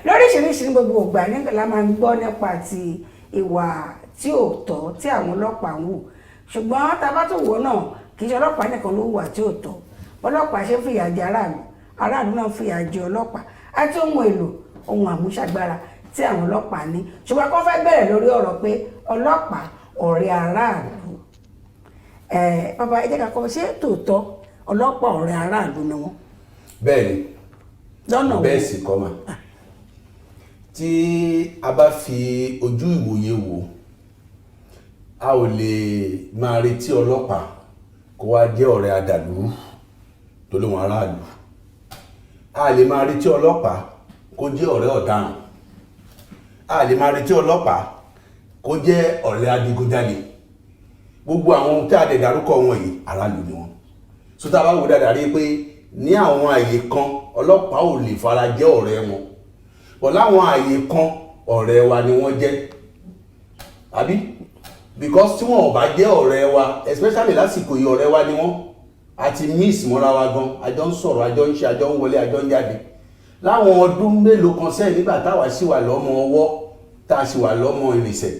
lóríṣiríṣi ní gbogbo ìgbà nígbà la máa ń gbọ́ nípa ti ìwà tí ò tọ́ tí àwọn ọlọ́pàá ń wù ṣùgbọ́n tá a bá tún wò náà kì í ṣe ọlọ́pàá nìkan ló wà tí ò tọ́ ọlọ́pàá ṣe fìyà jẹ aráàlú náà fìyà jẹ ọlọ́pàá àti ohun èlò ohun àmúṣagbára tí àwọn ọlọ́pàá ní ṣùgbọ́n kó fẹ́ bẹ̀rẹ̀ lórí ọ̀rọ̀ pé ọlọ́pàá ọ̀rẹ́ aráàlú bàbá ẹ jẹ́ ká kọ́ ṣé tòótọ́ ọlọ́pàá ọ̀rẹ́ aráàlú ni wọ́n. bẹ́ẹ̀ni lọ́nà bẹ́ẹ̀ sì kọ́ mà tí a bá fi ojú ìwòye wò a ò lè máa retí ọlọ́pàá kó wá jẹ́ ọ̀rẹ́ adàlú tó lóun aráàlú a lè máa retí ọlọ́pàá kó jẹ́ ọ̀rẹ́ ọ̀daràn a lè máa retí ọlọ́pàá kó jẹ́ ọ̀rẹ́ adigunjalè gbogbo àwọn ohun tí a dẹ̀ dárúkọ wọn yìí aráàlú ni wọn so tá a bá wò dáadáa rí pé ní àwọn àyè kan ọlọ́pàá ò lè fara jẹ́ ọ̀rẹ́ wọn bọ̀ láwọn àyè kan ọ̀rẹ́ wa ni wọ́n jẹ́ àbí because tí wọn ò bá jẹ́ ọ̀rẹ́ wa especially lásìkò yìí ọ̀rẹ́ wa ni wọ́n àti miss mọ́ra wa gan àjọ ń sọ̀rọ̀ àjọ ń ṣe àjọ ń wọlé àjọ ń jáde láwọn ọdún mélòó kan sẹ́yìn nígbà táwa sì wà lọ́mọ ọwọ́ tá a sì wà lọ́mọ ìrìnsẹ̀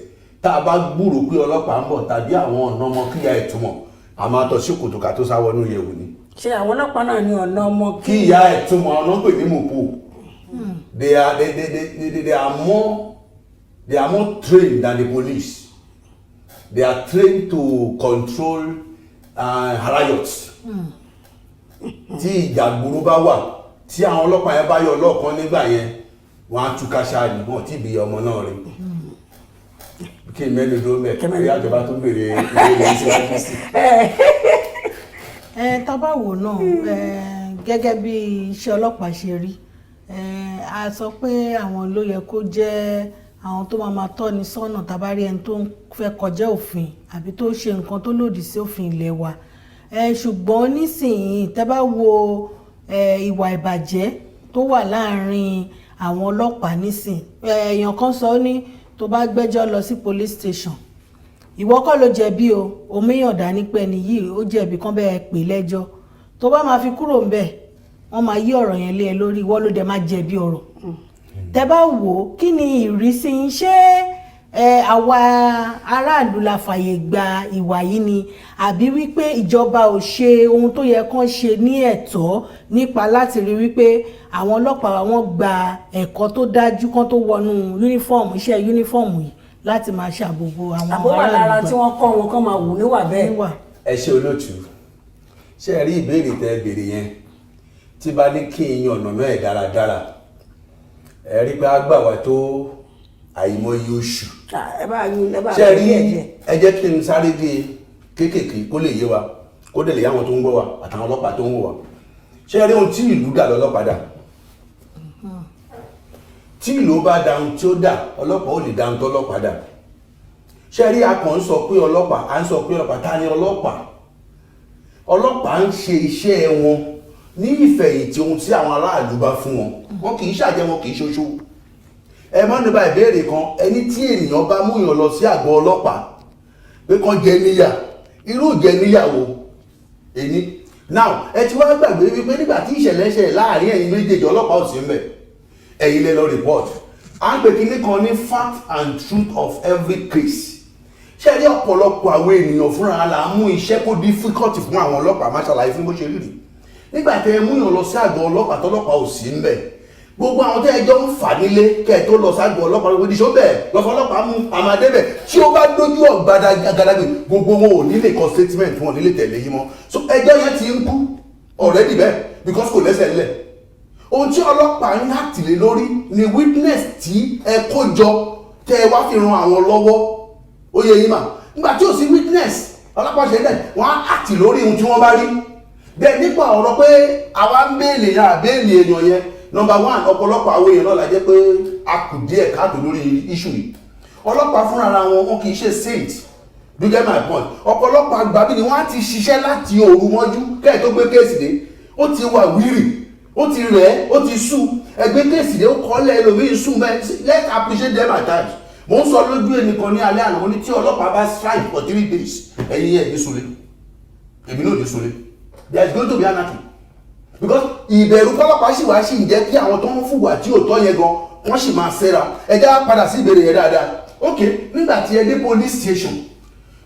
tá a bá gbúrò pé ọlọ́pàá ń bọ̀ tàbí àwọn ọ̀nà ọmọ kíyà ẹ̀túmọ̀ a máa tọ̀ sí kòtò ká tó sáwọnú yẹ̀wò ni. ṣe àwọn ọlọ́pàá náà ní ọ̀nà ọmọ kíyà ẹ̀túmọ̀ ọ̀nà pè ní mòpó they are more trained than the police. They are trained to control riots. Tí ìjàgboro bá wà tí àwọn ọlọ́pàá yẹn bá yọ ọlọ́kan nígbà yẹn wọ́n á túká ṣáàlì wọ́n tí bí ọmọ náà rí kí mẹ́nu dúró mẹ́kẹ́ rí àjọba tó bèèrè ìwé síwájú sí. tábàwò náà gẹ́gẹ́ bí iṣẹ́ ọlọ́pàá ṣe rí a sọ pé àwọn ló yẹ kó jẹ́ àwọn tó máa tọ́ni sọ́nà tàbárí ẹni tó ń fẹ́ kọjá òfin àbí tó ṣe nǹkan tó lòdì sí òfin ilé wa ṣùgbọ́n nísìnyí tẹ́ bá wo ìwà ìbàjẹ́ tó wà láàrin àwọn ọlọ́pàá nísìn èèyàn kan sọ ní tó bá gbẹ́jọ́ lọ sí police station ìwọ kọ́ ló jẹ̀bi o òmíyàn dání pé ẹni yìí ó jẹ̀bi kán bẹ́ẹ̀ pè lẹ́jọ́ tó bá máa fi kúrò ń bẹ̀ wọ́n máa yí ọ̀rọ̀ yẹn lé ẹ lórí ìwọ ló dẹ̀ máa jẹ̀bi ọ̀rọ̀ tẹ́ bá wò ó kí ni ìrísí ń ṣe àwa aráàlú la fàyè gba ìwà yìí ni àbí wípé ìjọba ò ṣe ohun tó yẹ kán ṣe ní ẹ̀tọ́ nípa láti rí wípé àwọn ọlọ́pàá wọn gba ẹ̀kọ́ tó dájú kán tó wọnú yúnífọ́ọ̀mù iṣẹ́ yúnífọ́ọ̀mù yìí láti máa ṣàbòbò àwọn aráàlú. àbúrò lára tí wọ́n kọ́ wọn kán máa wù níwà bẹ́ẹ̀. ẹ ṣe olóòtú ṣe rí ìbéèrè tẹ béèrè yẹn tí bá ní kí n yan ọ̀nà náà dáradára ẹ rí pé á gbà wá tó àìmọye oṣù. ṣe rí ẹ jẹ́ kí n sáré gé kéékèèké kó lè yé wa kó dẹ̀ lè yá àwọn tó ń gbọ́ wa àtàwọn ọlọ́pàá tó ń wò wá. ṣe rí ohun tí ìlú dà lọ́lọ́pàá dà tí ìlú bá da ohun tí ó dà ọlọ́pàá ò lè da ohun tó ọlọ́pàá dà. ṣe rí a kàn ń sọ pé ọlọ́pàá à ń sọ pé ọlọ́pàá ta ni ọlọ́pàá ń ṣe iṣẹ́ wọn ní ìfẹ̀yìntì ohun tí àwọn aráàlú bá fún wọn wọn kì í ṣàjẹ́ wọn kì í ṣoṣo. ẹ mọ́ nípa ìbéèrè kan ẹni tí ènìyàn bá mú yàn lọ sí àgọ́ ọlọ́pàá pé kán jẹ níyà irú jẹ níyàwó ẹni now ẹ ti wá gbàgbé wípé nígbà tí ìṣẹ̀lẹ̀ ṣẹlẹ̀ láàrin ẹ̀yin méjèèjì ọlọ́pàá ò sí ń bẹ̀ ẹ̀yin lẹ lọ report à ń pè kíní kan ní fact and truth of every case ṣé rí ọ̀pọ̀lọpọ̀ àwọn ènìyàn fúnra la mú iṣẹ́ kó difficult fún àwọn ọlọ́pàá má ṣàlàyé fún bó ṣe rí rí nígbà tẹ mú yàn lọ sí àgọ́ ọlọ́pàá tọ́lọ́pàá ò sí ń bẹ̀ gbogbo àwọn tẹ́ ẹjọ́ ń fà nílé kẹ́ ẹ̀ tó lọ ságọ́ ọlọ́pàá lọ́wọ́ ìdíṣọ́ bẹ́ẹ̀ lọ́fọ́ ọlọ́pàá mú àmàdébẹ̀ tí ó bá dójú ọ̀gbadàgbé gbogbo wọn ò nílé kọ statement wọn ò nílé tẹ̀lé yín mọ́ so ẹjọ́ yẹn ti ń kú already bẹ́ẹ̀ because kò lẹ́sẹ̀ lẹ̀ ohun tí ọlọ́pàá ń àtìlé lórí ni witness tí ẹ kó jọ tẹ́ ẹ wá fi ran àwọn lọ́wọ́ ó yẹ yín mà nígbà tí ò sí witness ọlọ́pàá ṣe lẹ̀ wọ́n á àtì lórí ohun tí wọ́n bá rí bẹ́ẹ̀ nípa ọ̀rọ̀ pé àwa ń béèlè yẹn àbéèlè èèyàn yẹn number one ọ̀pọ̀lọpọ̀ àwọn èèyàn náà la jẹ́ pé a kù díẹ̀ káàtó lórí issue yìí ọlọ́pàá fúnra wọn kì í ṣe saint do get my point ọ̀pọ̀lọpọ̀ àgbà bí ni wọ́n á ti ṣiṣẹ́ láti òru mọ́jú kẹ́ẹ̀ tó gbé kéèsì dé ó ti wà wírì ó ti rẹ̀ ó ti sú ẹgbẹ́ kéèsì dé ó kọ́lẹ̀ ẹlòmíín sùn mẹ́ let's appreciate them at times mo ń sọ lójú ẹnìkan ní alẹ́ àná ní tí ọlọ́pàá bá strike for 3 days ẹ̀yin ẹ̀ ní sunlé èmi náà ní sunlé there is going to be anarchy because ìbẹ̀rù kọ́lọ́pàá sì wá sí ìjẹ́ kí àwọn tó ń fùwà tí ò tọ́ yẹn gan wọ́n sì máa ṣẹ́ra ẹjá padà sí ìbéèrè yẹn dáadáa ok nígbà tí ẹ dé police station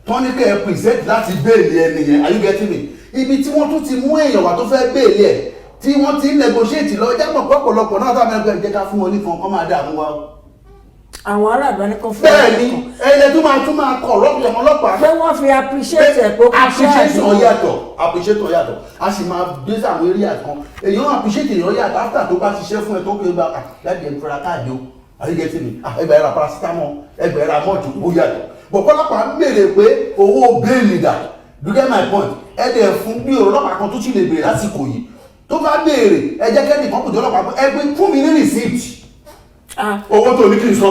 tán ní kẹ́ ẹ present láti béèlì ẹni yẹn are you getting me ibi tí wọ́n tún ti mú èèyàn wá tó fẹ́ béèlì ẹ̀ tí wọ́n ti ń negotiate lọ jápọ̀ pọ̀pọ̀lọpọ̀ náà táwọn ẹgbẹ́ ìjẹ́ká fún wọn nìkan kọ́ máa dààmú wa àwọn aráàlú ní kan fún bẹ́ẹ̀ ni ẹyẹ tó máa kọ̀ rọ́pìlẹ̀ ọlọ́pàá pé wọ́n fi appreciate ẹ̀ pé ó kọ́ ṣáàjú appreciate yàtọ̀ a sì máa gbé àwọn area kan èèyàn appreciate èèyàn yàtọ̀ after tó bá ṣiṣẹ́ fún ẹ tó kéé bá láti ẹ̀ fúra káàdì o àrígẹ́tì mi ẹgbẹ́ ẹ̀rà paracetamol ẹgbẹ́ ẹ̀rà mọ́ọ̀tù ó yàtọ̀ bọ̀pọ̀lọpàá ń béèrè pé owó bẹ́ẹ̀lì dà you get my point ẹ̀dẹ̀ fún bí ọlọ́pàá kan tó ti lè béèrè lásìkò yìí tó bá béèrè ẹ jẹ́ kẹ́ni kan kò jẹ́ ọlọ́pàá ẹgbẹ́ fún mi ní receipt owó tó ní kí n sọ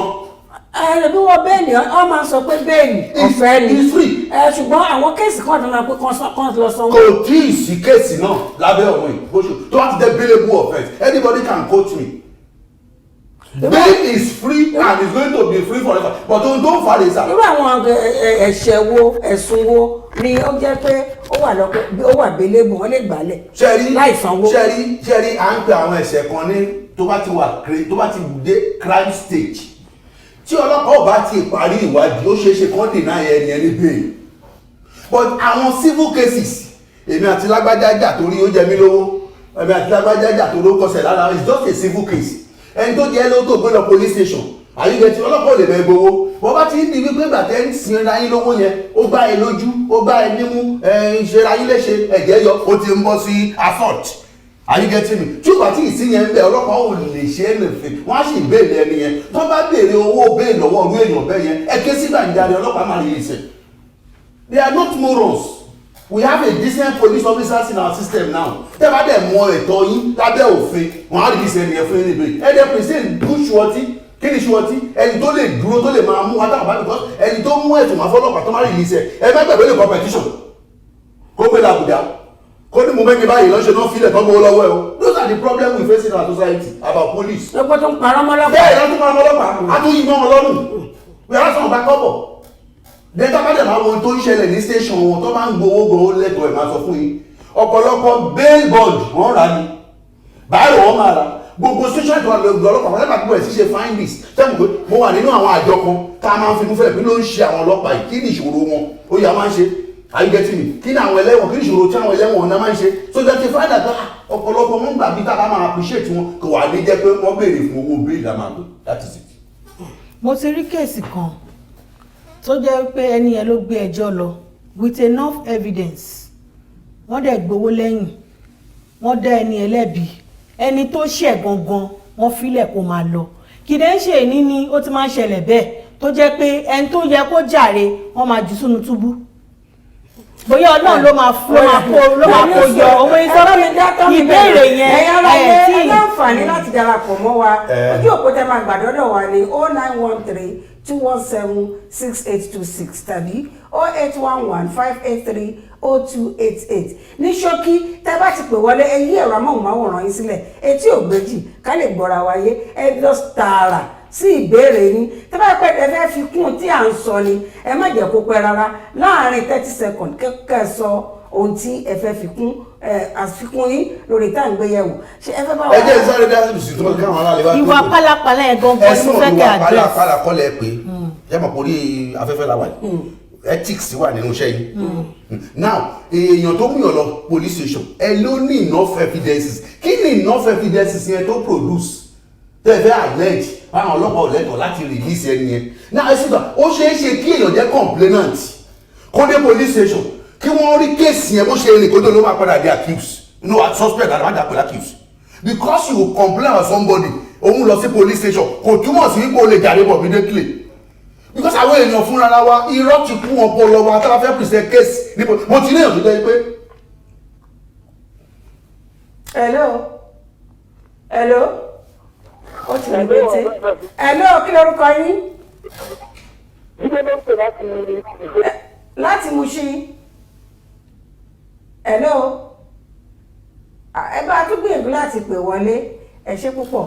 ẹ̀rẹ̀ bí wọ́n bẹ́ẹ̀lì ọ máa sọ pé bẹ́ẹ̀lì ọ̀fẹ́ ni ṣùgbọ́n àwọn kéèsì kan tó máa pé kan lọ sanwó. kò tí ì sí kéèsì náà lábẹ́ ọ̀run yìí bó ṣe tó wá ti dé bailable offence anybody can quote me bail is free and is going to be free forever but ohun tó ń fa rè sá. irú àwọn ẹ̀ṣẹ̀ wo ẹ̀sùn wo ni ó jẹ́ pé ó wà bailable wọ́n lè gbàlẹ̀ láì sanwó. ṣẹ́rí à ń pe àwọn ẹ̀ṣẹ̀ kan ní tó bá ti dé crime stage tí ọlọ́pàá ò bá ti parí ìwádìí ó ṣeéṣe kán dènà ẹni bail but àwọn civil cases èmi àti lágbájá jà torí ó jẹ mí lówó èmi àti lágbájá jà torí ó kọsẹ̀ lára it's just a civil case ẹni tó jẹ́ ló tó gbé lọ police station àyíkẹ́ tí ọlọ́pàá ò lè bẹ gbowó wọ́n bá ti ń di wípé gbàtẹ́ ń sin ra yín lówó yẹn ó gbá ẹ lójú ó gbá ẹ nímú ṣe ra yín léṣe ẹ̀jẹ̀ yọ ó ti ń bọ́ sí assault àyíkẹ́ tí mi tí ó bá tí ì sí yẹn ń bẹ ọlọ́pàá ò lè ṣe é lè fi wọ́n á sì béèlì ẹni yẹn tó bá béèrè owó béèlì lọ́wọ́ ọdún èèyàn bẹ́ẹ̀ yẹn ẹ ké sí gbàǹjarè ọlọ́pàá máa rí ìṣe. They are not morons. We have a decent police officers in our system now. Tẹ́ bá dẹ̀ mọ ẹ̀tọ́ yín lábẹ́ òfin wọ́n á rí ìṣe ẹni yẹn fún ẹni bẹ́ẹ̀ ẹ dẹ́ pèsè ìlú ṣùwọ́tí kí ni ṣùwọ́tí ẹni tó lè dúró tó lè máa mú wá táwọn bá because ẹni tó mú ẹ̀tùn máa fọlọ́pàá tó má rí ìṣe ẹ má gbàgbé lè competition kó gbé làbùdá kó ní mo mẹ́ni báyìí lọ́sẹ̀ náà filẹ̀ tó gbowó lọ́wọ́ ẹ o those are the problems we face in our society about police. ẹgbẹ́ tó ń parọ́ mọ́lọ́pàá. bẹ́ẹ̀ ni wọ́n tún parọ́ mọ́lọ́pàá a tún yí mọ́ wọn lọ́rùn wíwá sọ̀rọ̀ bá kọ́bọ̀ dẹ́ta bá dẹ̀ máa wo tó ń ṣẹlẹ̀ ní station wọn tó máa ń gbowó lẹ́tọ̀ọ́ ẹ̀ máa sọ fún yín ọ̀pọ̀lọpọ̀ bail bond wọ́n rà ní báyìí wọ́n máa rà gbogbo station tó wà lọ́gbọ̀n ọlọ́pàá wọn lẹ́bàá gbogbo ẹ̀ sí ṣe findings tẹ́mu pé mo wà nínú àwọn àjọ kan tá a máa ń fi mú fẹ́lẹ̀ bí ló ń ṣe àwọn ọlọ́pàá yìí kí ni ìṣòro wọn ó yà máa ń ṣe ayígẹ́tì mi kí ni àwọn ẹlẹ́wọ̀n kí ni ìṣòro tí àwọn ẹlẹ́wọ̀n náà máa ń ṣe so that the father gba ọ̀pọ̀lọpọ̀ wọn gbà bí tá a máa appreciate wọn kò wà ní jẹ́ pé wọ́n béèrè fún owó bẹ́ẹ̀ ìdámàgbé that is it. mo ti rí kéèsì kan tó jẹ́ pé ẹni yẹn ló gbé ẹjọ́ lọ with enough evidence wọ́n dẹ̀ gbowó lẹ́yìn wọ́n dá ẹni ẹlẹ́bi ẹni tó ṣẹ̀ gangan wọ́n filẹ̀ kó máa lọ kìdẹ́ ń ṣe èní ni ó ti máa ń ṣẹlẹ̀ bẹ́ẹ̀ tó jẹ́ pé ẹni tó yẹ kó jàre wọ́n máa jù sínú túbú bóyá ọlọ́run ló máa kó yọ òun ìsọ̀rọ̀ ìbéèrè yẹn tí ẹ láǹfààní láti darapọ̀ mọ́ wa ojú òpó tẹ máa gbàdọ́dọ̀ wa ní 0913-217-6826 tàbí 0811-583-0288 ní ṣókí tẹ́ bá ti pè wọlé ẹ yí ẹ̀rọ amóhùnmáwòrán yín sílẹ̀ etí ò gbéjì ká lè gbọ́ra wáyé ẹ lọ tààrà sí ìbéèrè yín tẹ́ bá pẹ́ ẹ fẹ́ fi kún tí à ń sọ ni ẹ má jẹ́ kó pẹ́ rárá láàárín 30 seconds kẹ́kẹ́ sọ ohun tí ẹ fẹ́ fi kún àfikún yín lórí tá à ń gbé yẹ̀wò ṣé ẹ fẹ́ bá wà. ẹ jẹ́ ìsáré dáhùn sí tó káwọn aráàlú bá tó ìwà pálapàla ẹ̀ gangan ni mo fẹ́ kẹ́ àdírẹ́sì. pálapàla kọ́lẹ̀ pé ẹ mọ̀ orí afẹ́fẹ́ la wà yìí ethics wà nínú iṣẹ́ yìí now èèyàn tó mú yàn lọ police station ẹ ló ní enough evidences kí ni enough evidences yẹn tó produce tẹ́fẹ́ allege báwọn ọlọ́pàá ò lẹ́tọ̀ọ́ láti release ẹni yẹn now ẹ sì gbà ó ṣeé ṣe kí èèyàn jẹ́ complainant kó dé police station kí wọ́n rí kéèsì yẹn bó ṣe rìn kó tó ló máa padà di accused no suspect àti àdàpọ̀ accused because you complain about somebody òun lọ sí police station kò túmọ̀ sí wípé o lè jàre bọ̀ immediately because àwọn èèyàn fúnra wa irọ́ ti kú wọn pọ̀ lọ́wọ́ àtàwọn fẹ́ present case níbo mo ti ní èèyàn tó jẹ́ pé. hello ó ti rí bẹ́tẹ̀ hello kí lorúkọ yín. jíde ló ń pè láti Mushin. hello ẹ bá tún gbìyànjú láti pè wọlé ẹ ṣé púpọ̀.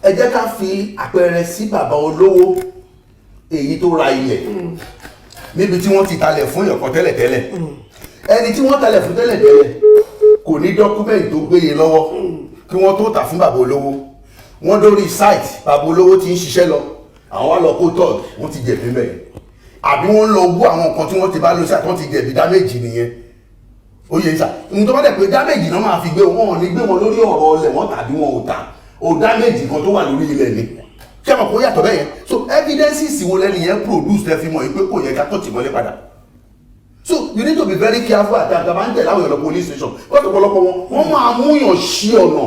ẹ jẹ́ ká fi àpẹẹrẹ sí bàbá olówó èyí tó ra ilẹ̀ níbi tí wọ́n ti talẹ̀ fún ìyọ̀kan tẹ́lẹ̀tẹ́lẹ̀ ẹni tí wọ́n talẹ̀ fún tẹ́lẹ̀tẹ́lẹ̀ kò ní dọ́kúmẹ̀ntì tó gbéye lọ́wọ́ kí wọ́n tó tà fún bàbá olówó wọ́n dórí site bàbá olówó ti ń ṣiṣẹ́ lọ àwọn wá lọ kó tọ́ọ̀gì wọ́n ti jẹ̀bi mẹ́rin àbí wọ́n lọ gbọ́ àwọn nǹkan tí wọ́n ti bá lọ sí àti wọ́n ti jẹ̀bi dáméjì nìyẹn ó yẹ ìsà ohun tó bá dẹ̀ pé dáméjì náà máa fi gbé wọn ní gbé wọn lórí ọ̀rọ̀ ọlẹ̀ wọn tàbí wọn ò tà ó dáméjì kan tó wà lórí ilẹ̀ ni kí a mọ̀ kó yàtọ̀ bẹ́ẹ̀ yẹn so evidences wo lẹ́nu yẹn produce tẹ́ fi mọ̀ yìí pé kò yẹ ká tó tì mọ́lé padà so you need to be very careful àti àgbà ń tẹ̀lé àwọn èèyàn lọ police station kọ́tù ọ̀pọ̀lọpọ̀ wọ́n máa mú yàn sí ọ̀nà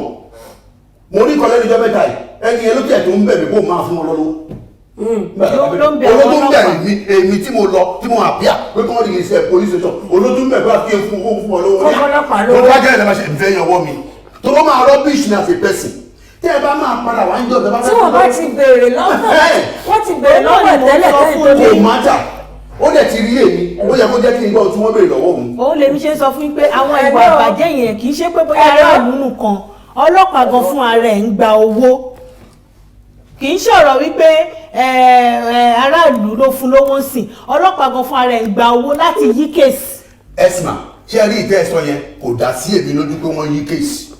mo rí kọ́lẹ́nu ìjọba ẹ̀ka yìí ẹni yẹn ló tẹ̀ tó ń bẹ̀ mí kó máa fún wọn lọ́wọ́ olótún bẹ̀ mí èmi tí mo lọ tí mo àpíà pé kí wọ́n rí iṣẹ́ police station olótún bẹ̀ bá fi fún wọn lọ́wọ́ ní àwọn wájú ẹ̀ lẹ́bàá ṣe ìfẹ́ yẹn ọwọ́ mi tó ló máa rubbish ní as a person tí ẹ bá máa padà wá ń jọ ìjọba tí wọ́n bá ti béèrè lọ́wọ́ wọ́n ti béèrè lọ́wọ́ tẹ́lẹ̀ tẹ́lẹ̀ tó lé kò mátà ó dẹ̀ ti rí èmi ó yẹ kó jẹ́ kí n gbọ́ tí wọ́n béèrè lọ́wọ́ òun. òun lèmi ṣe sọ fún yín pé àwọn ìwà àbàjẹ́ yẹn kì í ṣe pé bóyá aráàlú nìkan ọlọ́pàá gan fún ara ẹ̀ ń gba owó kì í ṣọ̀rọ̀ wípé aráàlú ló fún lówó ń sìn ọlọ́pàá gan fún ara ẹ̀ ń gba owó láti yí kéèsì. ẹ̀sìmà ṣé ẹ rí ìtẹ́ ẹ̀sọ́ yẹn kò dá sí èmi lójú pé wọ́n yí kéèsì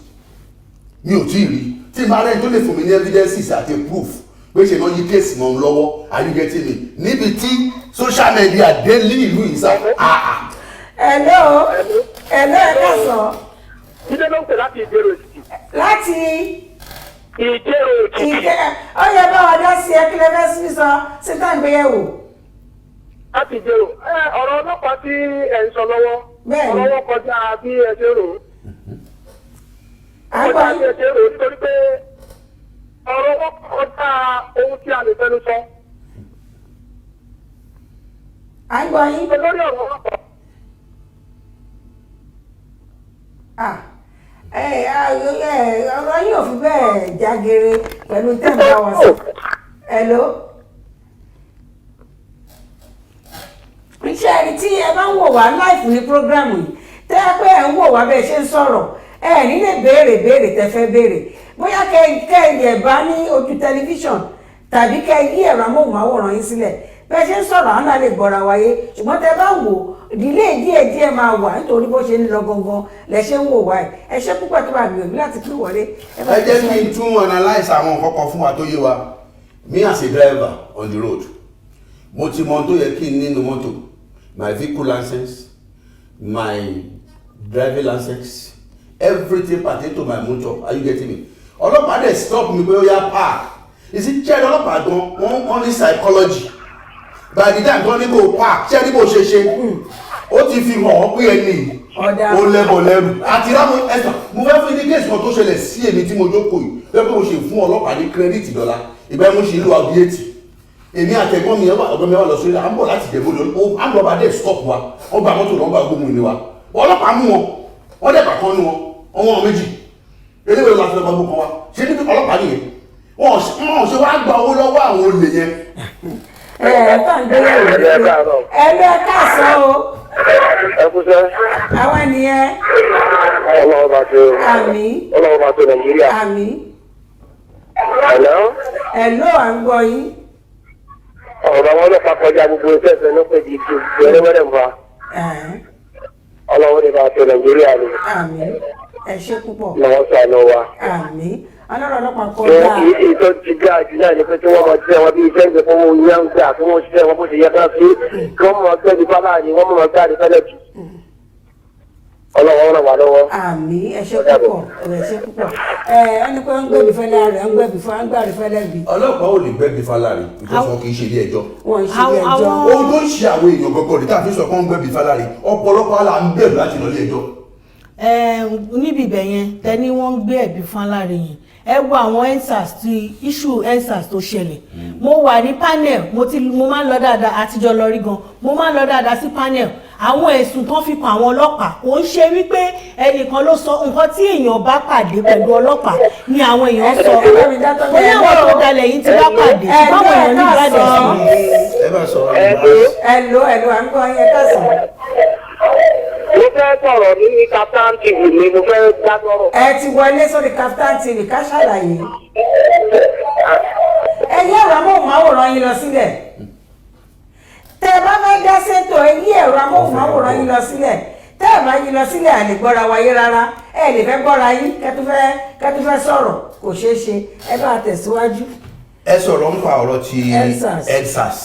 mi ò tí ì rí tí màá rẹ̀ tó lè fún mi ní evidences àti proof pé ṣe náà yí kéèsì mọ́ ń lọ́wọ́ àyíkẹ́tì mi níbi tí social media dé ní ìlú ìsà àà. hello ẹ káàsán. jíde ló ń pè láti ìdérò èkìtì. láti ìdérò èkìtì. ó yẹ bá wa dá sí ẹkílẹ̀ fẹ́ sí sọ síta ìgbéyàwó. láti ìdérò ọ̀rọ̀ ọlọ́pàá tí ẹ̀ ń sọ lọ́wọ́ Bẹ́ẹ̀ni. ọ̀rọ̀ wọn kọjá bí ẹ ṣe rò ó. àgbà kọjá bí ẹ ṣe rò ó nítorí pé ọ̀rọ̀ wọn kọjá ohun tí a lè fẹnu sọ. àgbà yín. lórí ọ̀rọ̀ ọlọ́pàá. ọ̀rọ̀ yín ò fi bẹ́ẹ̀ jágere pẹ̀lú tẹ́ǹbà wọn sọ. hello. iṣẹ́ ẹni tí ẹ bá ń wò wá láìfù ní prógrámù yìí tẹ́ ẹ pé ẹ ń wò wá bẹ́ẹ̀ ṣe ń sọ̀rọ̀ ẹ ní lè béèrè tẹ́ fẹ́ béèrè bóyá kẹ́ ẹ bá ní ojú tẹlifíṣàn tàbí kẹ́ ẹ yí ẹ̀rọ amóhùnmáwòrán yín sílẹ̀ bẹ́ẹ̀ ṣe ń sọ̀rọ̀ àwọn náà lè gbọ́ra wáyé ṣùgbọ́n tẹ́ bá wò ìdílé díẹ̀ máa wà nítorí bó ṣe ń lọ gangan lẹ ṣe ń wò wá ẹ ṣe púpọ̀ tó bá gbìyànjú láti pín wọlé. ẹ jẹ́ kí n tún analyse àwọn nǹkan kan fún wa tó yé wa. Me as a driver on the road, mo ti mọ ohun tó yẹ kí n nínú mọ́tò, my vehicle license, my driving license, everything pertain to my motor. Are you getting me? Ọlọ́pàá dẹ̀ stop mi pé ó yá park. Ìsì jẹ́ ọlọ́pàá gan wọ́n ní psychology. By the time tó ní kó park ṣé ní bó ṣe ṣe ó ti fi hàn ọ́ pé ẹni ó lẹ́bọ̀ lẹ́rù. Àti rámú ẹ̀sán mo fẹ́ fún ní kéèsì kan tó ṣẹlẹ̀ sí èmi tí mo jókòó yìí lẹ́gbẹ́ mo ṣe fún ọlọ́pàá ní kírẹ́dìtì $1 ìgbà mo ṣe ìlú àbíyètì èmi àtẹ̀gbọ́n mi ọgbọ́n mi wà lọ sórí à ń bọ̀ láti dẹ̀bọ̀ lórí àmúlọ́ba dẹ̀ stop wa wọ́n gba mọ́tò lọ́gbà gbóhùn ìní wa ọlọ́pàá mú wọn wọ́n dẹ̀ bàkan nú wọn ọmọ méjì eléwé láti lọ́gbà gbóhùn wa ṣé níbi ọlọ́pàá nìyẹn wọ́n ṣe wá gba owó lọ́wọ́ àwọn olè yẹn. Ẹgbẹ́ káàsán o. Ẹ kú sẹ́. Àwọn ènìyàn. Ọlọ́run bá tó. Àmín. Ọlọ́run bá tó Nàìjíríà. Àmín. Hello. Hello, à ń gbọ́ yín. Ọ̀rọ̀ àwọn ọlọ́pàá kọjá gbogbo iṣẹ́ ìfẹ́ ló pè di ìtú ẹlẹ́wẹ́rẹ́ ń fa. Ọlọ́run lè bá tó Nàìjíríà ni. Àmín. Ẹ ṣé púpọ̀. Lọ́wọ́ sànú wa. Àmín. Ọlọ́run ọlọ́pàá kọjá. Ìtọ́ ti dá àjù náà ni pé tí wọ́n mọ̀ sí ẹ̀wọ̀n bí iṣẹ́ ìgbẹ́ fún owó yẹn ń gbà kí wọ́n ṣiṣẹ́ wọn bó ṣe yẹ ká sí. Kí wọ́n mọ̀ gbẹ́bí fábà ni wọ́n mọ̀ gbá àdìfẹ́lẹ̀ jù. Ọlọ́run ràn wá lọ́wọ́. Àmín. Ẹ ṣé púpọ̀. Ẹ ṣé púpọ̀. Ẹni pé ń gbẹ̀bí fẹ́lẹ́ rẹ̀ ń gbẹ̀bí fún agbárí fẹ́lẹ́ bì. Ọlọ́pàá ò lè gbẹ́bí fálárì because wọn kì í ṣe ilé ẹjọ́. Wọ́n ń ṣe ilé ẹjọ́. Ohun tó ń ṣe àwọn èèyàn gọ́gọ́ rí tàbí sọ fún gbẹ́bí fálárì ọ̀pọ̀lọpọ̀ àlà ń bẹ̀rù láti lọ ilé ẹjọ́. Níbi ibẹ̀ yẹn tẹ́ni wọ́n ń gbé ẹ̀bí fálárì yẹn ẹ wo àwọn ensars ti issue ensars tó ṣẹlẹ̀ mo wà ní panel mo máa ń lọ dáadáa àtijọ́ lọ rí gan mo máa ń lọ dáadáa sí panel àwọn ẹ̀sùn tán fi kàn àwọn ọlọ́pàá kò ń ṣe wípé ẹnìkan ló sọ nǹkan tí èèyàn bá pàdé pẹ̀lú ọlọ́pàá ni àwọn èèyàn sọ ó ní àwọn tó dalẹ̀ yìí ti bá pàdé báwọn èèyàn ní ìbàdàn sí i. Ẹ bá sọ̀rọ̀ Hello, à ń gbọ́ yín káàsán. Mo fẹ́ sọ̀rọ̀ ní Kaftan TV ni mo fẹ́ dá sọ̀rọ̀. Ẹ ti wọlé sórí Kaftan TV ká ṣàlàyé. Ẹ yẹ ẹ̀rọ amóhùnmáwòrán yín lọ sílẹ̀. Tẹ́ ẹ bá fẹ́ dá sétò ẹ yí ẹ̀rọ amóhùnmáwòrán yín lọ sílẹ̀. Tẹ́ ẹ bá yín lọ sílẹ̀ à lè gbọ́ra wáyé rárá. Ẹ lè fẹ́ gbọ́ra yín kẹ́tù fẹ́ sọ̀rọ̀ kò ṣeé ṣe. Ẹ bá tẹ̀síwájú. ẹ sọ̀rọ̀ nípa ọ̀rọ̀ ti EndSARS. EndSARS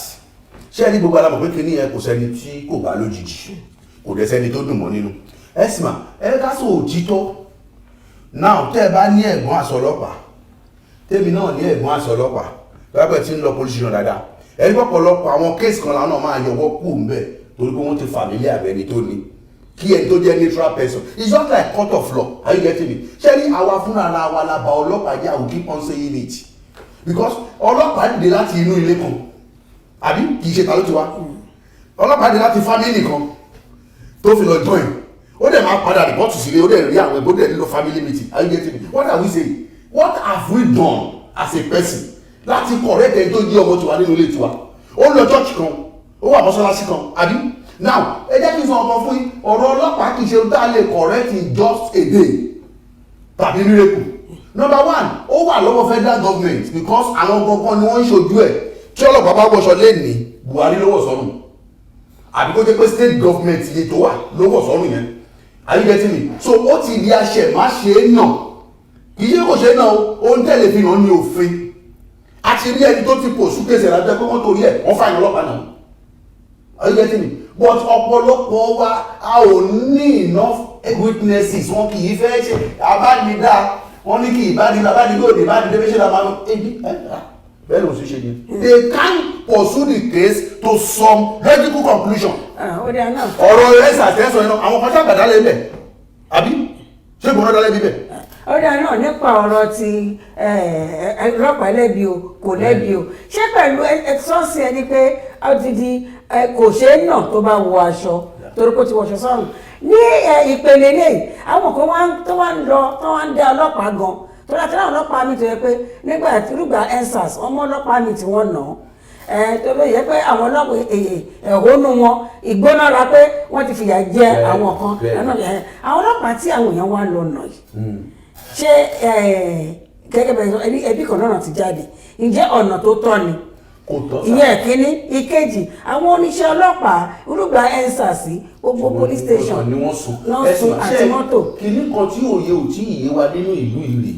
ṣé ẹni gbogbo alamọ̀ pé kí ní ẹ kò sẹ́ni tí kò bá lójijì kò dẹ̀ sẹ́ni tó dùn mọ́ nínú ẹ̀sìmà ẹ ká sọ òtítọ́ náà tẹ́ ẹ bá ní ẹ̀gbọ́n àṣọ ọlọ́pàá tèmi náà ní ẹ̀gbọ́n àṣọ ọlọ́pàá lápẹ́ tí ń lọ polisi náà dáadáa ẹni pọ̀pọ̀lọpọ̀ àwọn kéèsì kan làwọn náà máa yọwọ́ kú ńbẹ̀ torí pé wọ́n ti fàmílì àbẹ́ni tó ní kí ẹni tó jẹ́ neutral person it's just like court of law are you getting me ṣé ní àwa fúnra ara wa la bá ọlọ́pàá jẹ́ I will keep on saying it because ọlọ́pàá dìde láti inú ilé kan àbí kì í ṣe ta ló ti wá ọlọ́pàá dìde láti family kan tó fi lọ join ó dẹ̀ máa padà rìpọ́tù sílé ó dẹ̀ rí àwọn ẹgbẹ́ ó dẹ̀ nílò family meeting are you getting me what are we saying what have we done as a person láti correct ẹni tó jí ọmọ tiwa nínú ilé tiwa ó lọ church kan ó wà mọ́ṣáláṣí kan àbí now ẹ jẹ́ kí n sọ ọkọ fún yín ọ̀rọ̀ ọlọ́pàá kì í ṣe dá lè correct in just a day tàbí miracle number one ó wà lọ́wọ́ federal government because àwọn gangan ni wọ́n ń ṣojú ẹ̀ tí ọlọ́pàá bá wọṣọ lẹ́nìí Buhari ló wọ̀ sọ́nù àbí kó jẹ́ pé state government yìí tó wà ló wọ̀ sọ́nù yẹn are you getting me so ó ti di aṣẹ má ṣe é nà kì í ṣe kò ṣe é nà ó ń tẹ̀lé fi hàn ní òfin àti rí ẹni tó ti pò súkèsè lájọ pé wọ́n torí ẹ̀ wọ́n fàyàn ọlọ́pàá náà are you getting me but ọ̀pọ̀lọpọ̀ wa a ò ní enough witnesses wọn kì í fẹ́ ṣe abánidá wọ́n ní kí ìbánilóde ìbánidébé ṣe lámà ebi bẹ́ẹ̀ ló sì ṣe yẹn they can pursue the case to some logical conclusion ọ̀rọ̀ ẹ̀sà tẹ́sán iná àwọn kan ṣàgbàdá lẹ́bẹ̀ àbí ṣé gbọ́nà dálẹ́ bíbẹ̀. ọ̀dà náà nípa ọ̀rọ̀ ti ọlọ́pàá lẹ́bi o kò lẹ́bi o ṣé pẹ̀lú ẹ̀sọ́ọ̀sì ẹni pé odidi kò ṣeé nà tó bá wọ aṣọ torí kó ti wọṣọ sọ́run ní ìpele lẹ́yìn àwọn kan tó wá ń dá ọlọ́pàá gan tó láti láwọn ọlọ́pàá mi tó yẹ pé nígbà rúgbà EndSARS ọmọ ọlọ́pàá mi tí wọ́n nà tó ló yẹ pé àwọn ọlọ́pàá ẹ̀hónú wọn ìgbónára pé wọ́n ti fìyà jẹ àwọn kan àwọn ọlọ́pàá tí àwọn èèyàn wá lọ nà yìí ṣé gẹ́gẹ́ bẹ́ẹ̀ ẹbí kan náà ti jáde ǹjẹ́ ọ̀nà tó tọ́ ni kò tọ́ ìyẹn ìkíní ìkejì àwọn oníṣẹ́ ọlọ́pàá irúgbà ensars gbogbo police station ni wọ́n sùn lọ́sùn àti mọ́tò. kìíní kan tí òye ò tí ìyé wa nínú ìlú ìrè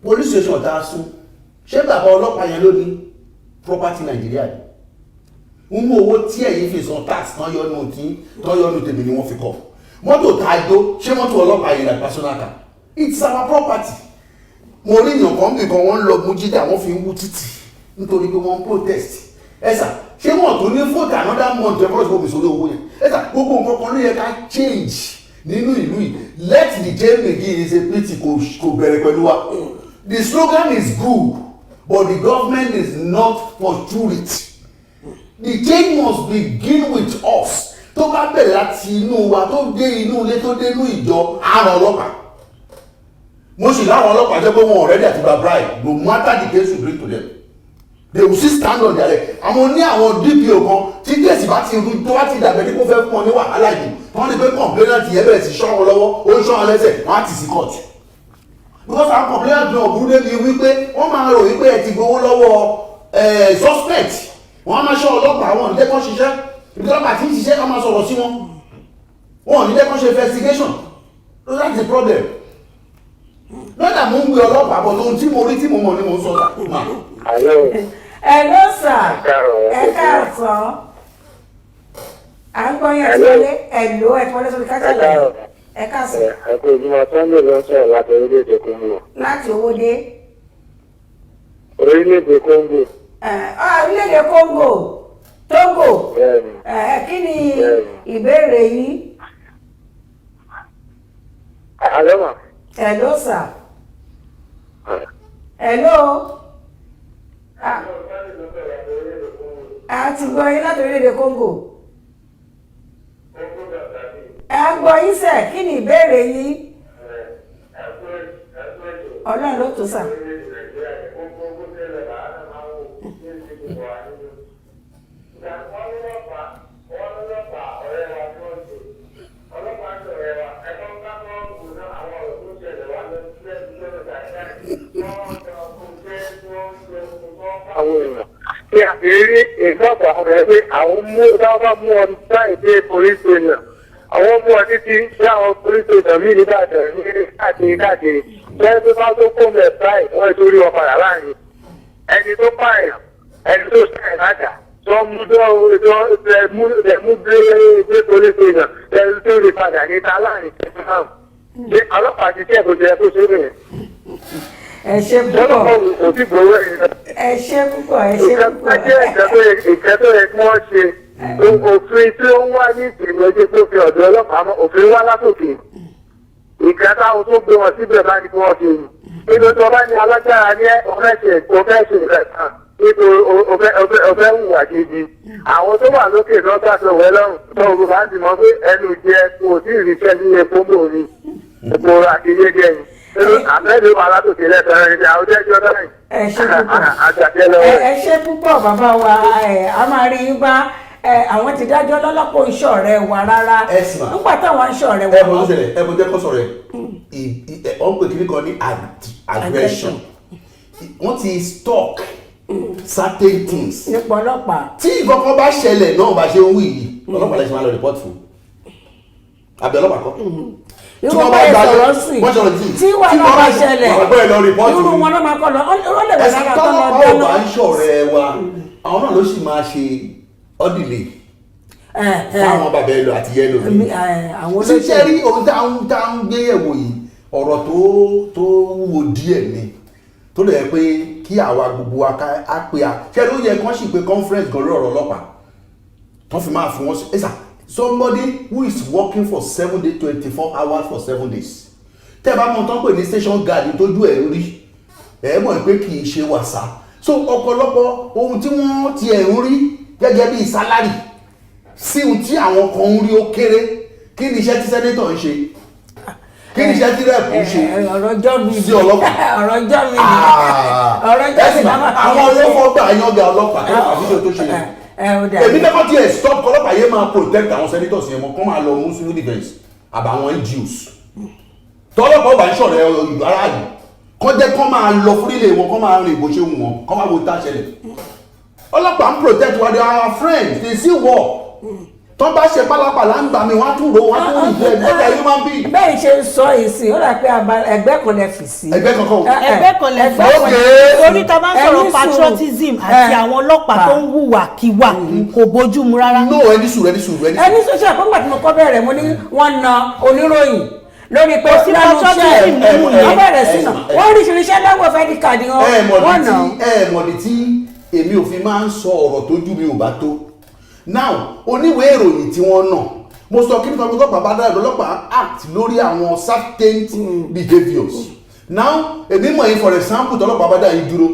police station tá a sún ṣé bàbá ọlọ́pàá yẹn ló ní property Nàìjíríà ni ń mú owó tí ẹ̀yin fi san tax tán yọnu tèmi ni wọ́n fi kọ́ mọ́tò tá a jó ṣé mọ́tò ọlọ́pàá yẹn la personal car it's our property. Mo rí èèyàn kan bìkan wọ́n ń lọ mú jíjà wọ́n fi ń wú títì nítorí pé wọ́n ń protest ẹ̀sà ṣé wọ́n tó ní vote another month ẹ̀ fọ́ọ̀sì gómìnà sórí owó yẹn ẹ̀sà gbogbo nǹkan kan ló yẹ ká change nínú ìlú yìí let the jail begin is a pity kò bẹ̀rẹ̀ pẹ̀lú wa the slogan is good but the government is not pursue it the change must begin with us tó bá bẹ̀rẹ̀ láti inú wa tó dé inú ilé tó dé inú ìjọ àrùn ọlọ́pàá mo sì láwọn ọlọ́pàá jẹ́ pé wọn already àti gba bribe no matter the case you bring to them they will still stand on their leg àwọn ní àwọn DPO kan tí kéèsì bá ti rú tó wá ti dàbẹ̀ ní kó fẹ́ fún ọ ní wàhálà yìí wọ́n ní pé complainant yẹn bẹ̀rẹ̀ sí ṣọ́ wọn lọ́wọ́ ó ń ṣọ́ wọn lẹ́sẹ̀ wọ́n á ti sí court because àwọn complainant náà burú débi wípé wọ́n máa rò wípé ẹ ti gbowó lọ́wọ́ suspect wọ́n á máa ṣọ́ ọlọ́pàá wọn ní dẹ́kun ṣiṣẹ́ ibi tọ́lọ́pàá ti ń ṣiṣẹ́ wọ́n máa sọ̀rọ̀ sí wọn wọn ò ní dẹ́kun ṣe investigation that's the problem lọ́dà mú ń gbé ọlọ́pàá bọ̀ lóhun tí mo rí tí mo mọ̀ ní mo ń sọ ọ́dà. Hello sir ẹ káàsán à ń gbọ́ yẹn sílé ẹ̀lò ẹ̀fọ́lẹ́ sórí káṣílẹ̀ ẹ káàsán. ẹ̀kọ́ ìjùmọ̀ Sunday ló ń sọ̀rọ̀ láti orílẹ̀-èdè Congo. láti owó dé. orílẹ̀-èdè Congo. orílẹ̀-èdè Congo Togo kí ni ìbéèrè yìí. Hello ma. Hello sir. Hello. A ti gbọ́ yín láti orílẹ̀-èdè Congo. A gbọ́ yín sẹ̀, kí ni ìbéèrè yín? Ọlọ́run ló tó sà. Àwọn èèyàn tí a fi rí ìgbàgbọ́ àwọn ẹgbẹ́ àwọn mú dáwọ́ mú ọ báyìí dé police station àwọn mú ọ títí sí àwọn police station mí nígbàdàn ní káàkiri bẹ́ẹ̀ tó bá tó kó mẹ́ báyìí wọ́n ti rí ọ̀padà láàrin ẹni tó pààyàn ẹni tó sẹ́yìn lájà tó mú mú gbé police station ẹni tó rí padà níta láàrin tẹ̀sán náà ṣé ọlọ́pàá ti tẹ̀ kó jẹ́ kó ṣe bẹ̀rẹ̀. Ẹ ṣé púpọ̀. Ẹ ṣé púpọ̀. Ìkẹ́tọ̀ yẹ kí wọ́n ṣe òfin tí ó ń wá ní ìgbìmọ̀jẹ́ tó fi ọ̀dọ̀ ọlọ́pàá mọ́ òfin wá látòkè. Ìkẹ́tà àwọn tó gbé wọn síbẹ̀ bá ní kí wọ́n ṣe yìí. Nínú tó bá ní alágbára ní ọ̀fẹ́ ṣe ìrẹ̀sán nítorí ọ̀fẹ́ hùwà gidi. Àwọn tó wà lókè náà gbàgbọ́ wẹ́ lọ́rùn tó o bá ti mọ̀ pé ẹnu jẹ kò tí ì ríṣẹ́ ní epo mò ní epo àkíyé jẹ́yìn. Àbẹ́lẹ̀ wà látòkè lẹ́sẹ̀rẹ̀ ìjà ọjọ́ náà. Ẹ ṣé púpọ̀ bàbá wa a máa rí yín bá àwọn ti dájọ́ lọ́lọ́pọ̀ ìṣọ̀rẹ́ wa rárá nígbà táwọn ìṣọ̀rẹ́ wa. ẹ̀bùn jẹ́ kó sọ̀rọ̀ ẹ̀ ọ̀n pè kiri kan ní aggression wọ́n ti stock certain things. nípa ọlọ́pàá. tí ìkọ̀kọ̀ bá ṣẹlẹ̀ náà bá ṣe ń wí yìí ọlọ́pàá lẹ́sìn máa lọ report fún àbí ọlọ́pàá kọ́. Irú wọn bá sọ̀rọ̀ sí tí wà náà bá ṣẹlẹ̀ irú wọn náà máa kọ́ lọ ó lè wẹ̀ lára tó lọ dáná. ẹ̀sìn tó bá ń ṣọ̀rẹ́ wa àwọn náà ló sì máa ṣe ọ́dìlẹ̀ fáwọn bàbá ẹlò àti yẹlò mi. ṣíṣe rí ohun tá ń gbé yẹ̀wò yìí ọ̀rọ̀ tó wúwo díẹ̀ ni tó lè pé kí àwa gbogbo wa á pé a ṣe ló yẹ kán sì pé conference gan lórí ọ̀rọ̀ ọlọ́pàá tó fi máa fún wọn ẹ̀sà. Somebody who is working for 7 days 24 hours for 7 days tẹ́ bá mọ̀ tán pé ní station guard tójú ẹ̀ rí ẹ̀ mọ̀ pé kì í ṣe wàsá so ọ̀pọ̀lọpọ̀ ohun tí wọ́n ti ẹ̀ ń rí gẹ́gẹ́ bí sálárì sí ohun tí àwọn kan ń rí ó kéré kí ni iṣẹ́ tí sẹ́nétọ̀ ń ṣe kí ni iṣẹ́ tí rẹ́ẹ̀pù ń ṣe sí ọlọ́pàá ọ̀rọ̀jọ́ mi àwọn olófọ́ gbà yànga ọlọ́pàá àbíṣe tó ṣe èmi lẹ́kọ̀ọ́ tí ẹ̀ stop kọlọ́pàá yẹn máa protect àwọn senators yẹn mọ́ kọ́ máa lọ mú civil defence àbàwọn NGOs tọ́lọ́pàá ọba ń ṣọ̀rẹ́ aráàlú kọ́ jẹ́ kọ́ máa lọ fúrílẹ̀ wọn kọ́ máa rìn bó ṣe wù wọn kọ́ máa wo tá a ṣẹlẹ̀ ọlọ́pàá ń protect wa they are our friends they see war tó bá ṣe pálapàla ń gbà mí wọ́n á tún ro wọ́n á tún rìn bẹ́ẹ̀ lọ́dà human being. bẹ́ẹ̀ ṣe ń sọ èsì ó rà pé ẹgbẹ́ kan lẹ fi sí. ẹgbẹ́ kankan. ẹgbẹ́ kan lẹ fi sí. orí ta bá sọ̀rọ̀ patriotism àti àwọn ọlọ́pàá tó ń hùwà kíwà kò bójú mu rárá. no ẹni sùúrù ṣe àpọ́ngbà tí mo kọ́ bẹ̀rẹ̀ mo ní wọ́n na oníròyìn lórí pé lẹ́nu iṣẹ́ wọ́n bẹ̀rẹ̀ sí náà wọ́n oríṣiríṣi lẹ́wọ̀ fẹ́ di kàdí wọn nà. mọ̀dí tí èmi ò fi máa ń sọ ọ̀rọ̀ tójú mi ò bá tó now oníwèé ìròyìn tí wọ́n nà mo sọ kí nípa ọlọ́pàá bá dára ọlọ́pàá act lórí àwọn certain behaviours now èmi mọ̀ yín for example tọ́lọ́pàá bá dára yín dúró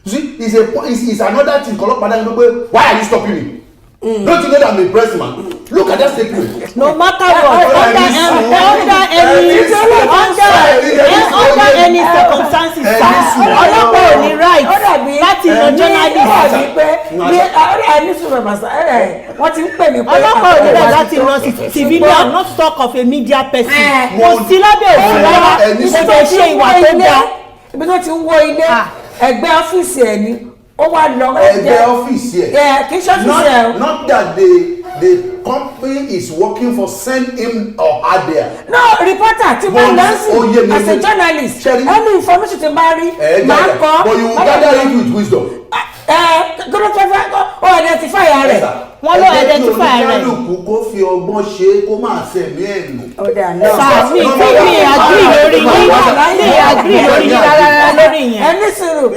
see is another thing kọ́lọ́pàá dára yín ló pé why are you stopping me don't you know that I'm a pressman look at that statement. no matter what under any circumstances ọlọ́pàá ò ní right láti lọ journalist wọ́n ti ń pè mí pé ọlọ́pàá ò ní right láti lọ civilian not talk of a media person kò sí lábẹ́ òfin rárá ìṣẹ̀lẹ̀ ṣe ìwà tó dáa. ibi tó ti ń wọ ilé ẹgbẹ́ ọ́fíìsì ẹ̀ ni ó wá lọ ẹgbẹ́ ọ́fíìsì ẹ̀ kì í ṣe ọ́fíìsì ẹ̀. not that the company is working for send him or her there. no reporter ti máa lọ sí as a journalist any information ti máa rí máa kọ́. but you gather it with wisdom. gbọ́dọ̀ tó fẹ́ ó identify rẹ̀. wọ́n ló identify rẹ̀. ẹgbẹ́ tí kó fi ọgbọ́n ṣe kó máa sẹ̀mí ẹ̀ nù. sàmì mi agree lórí yín rárá lórí yẹn. ẹni sùúrù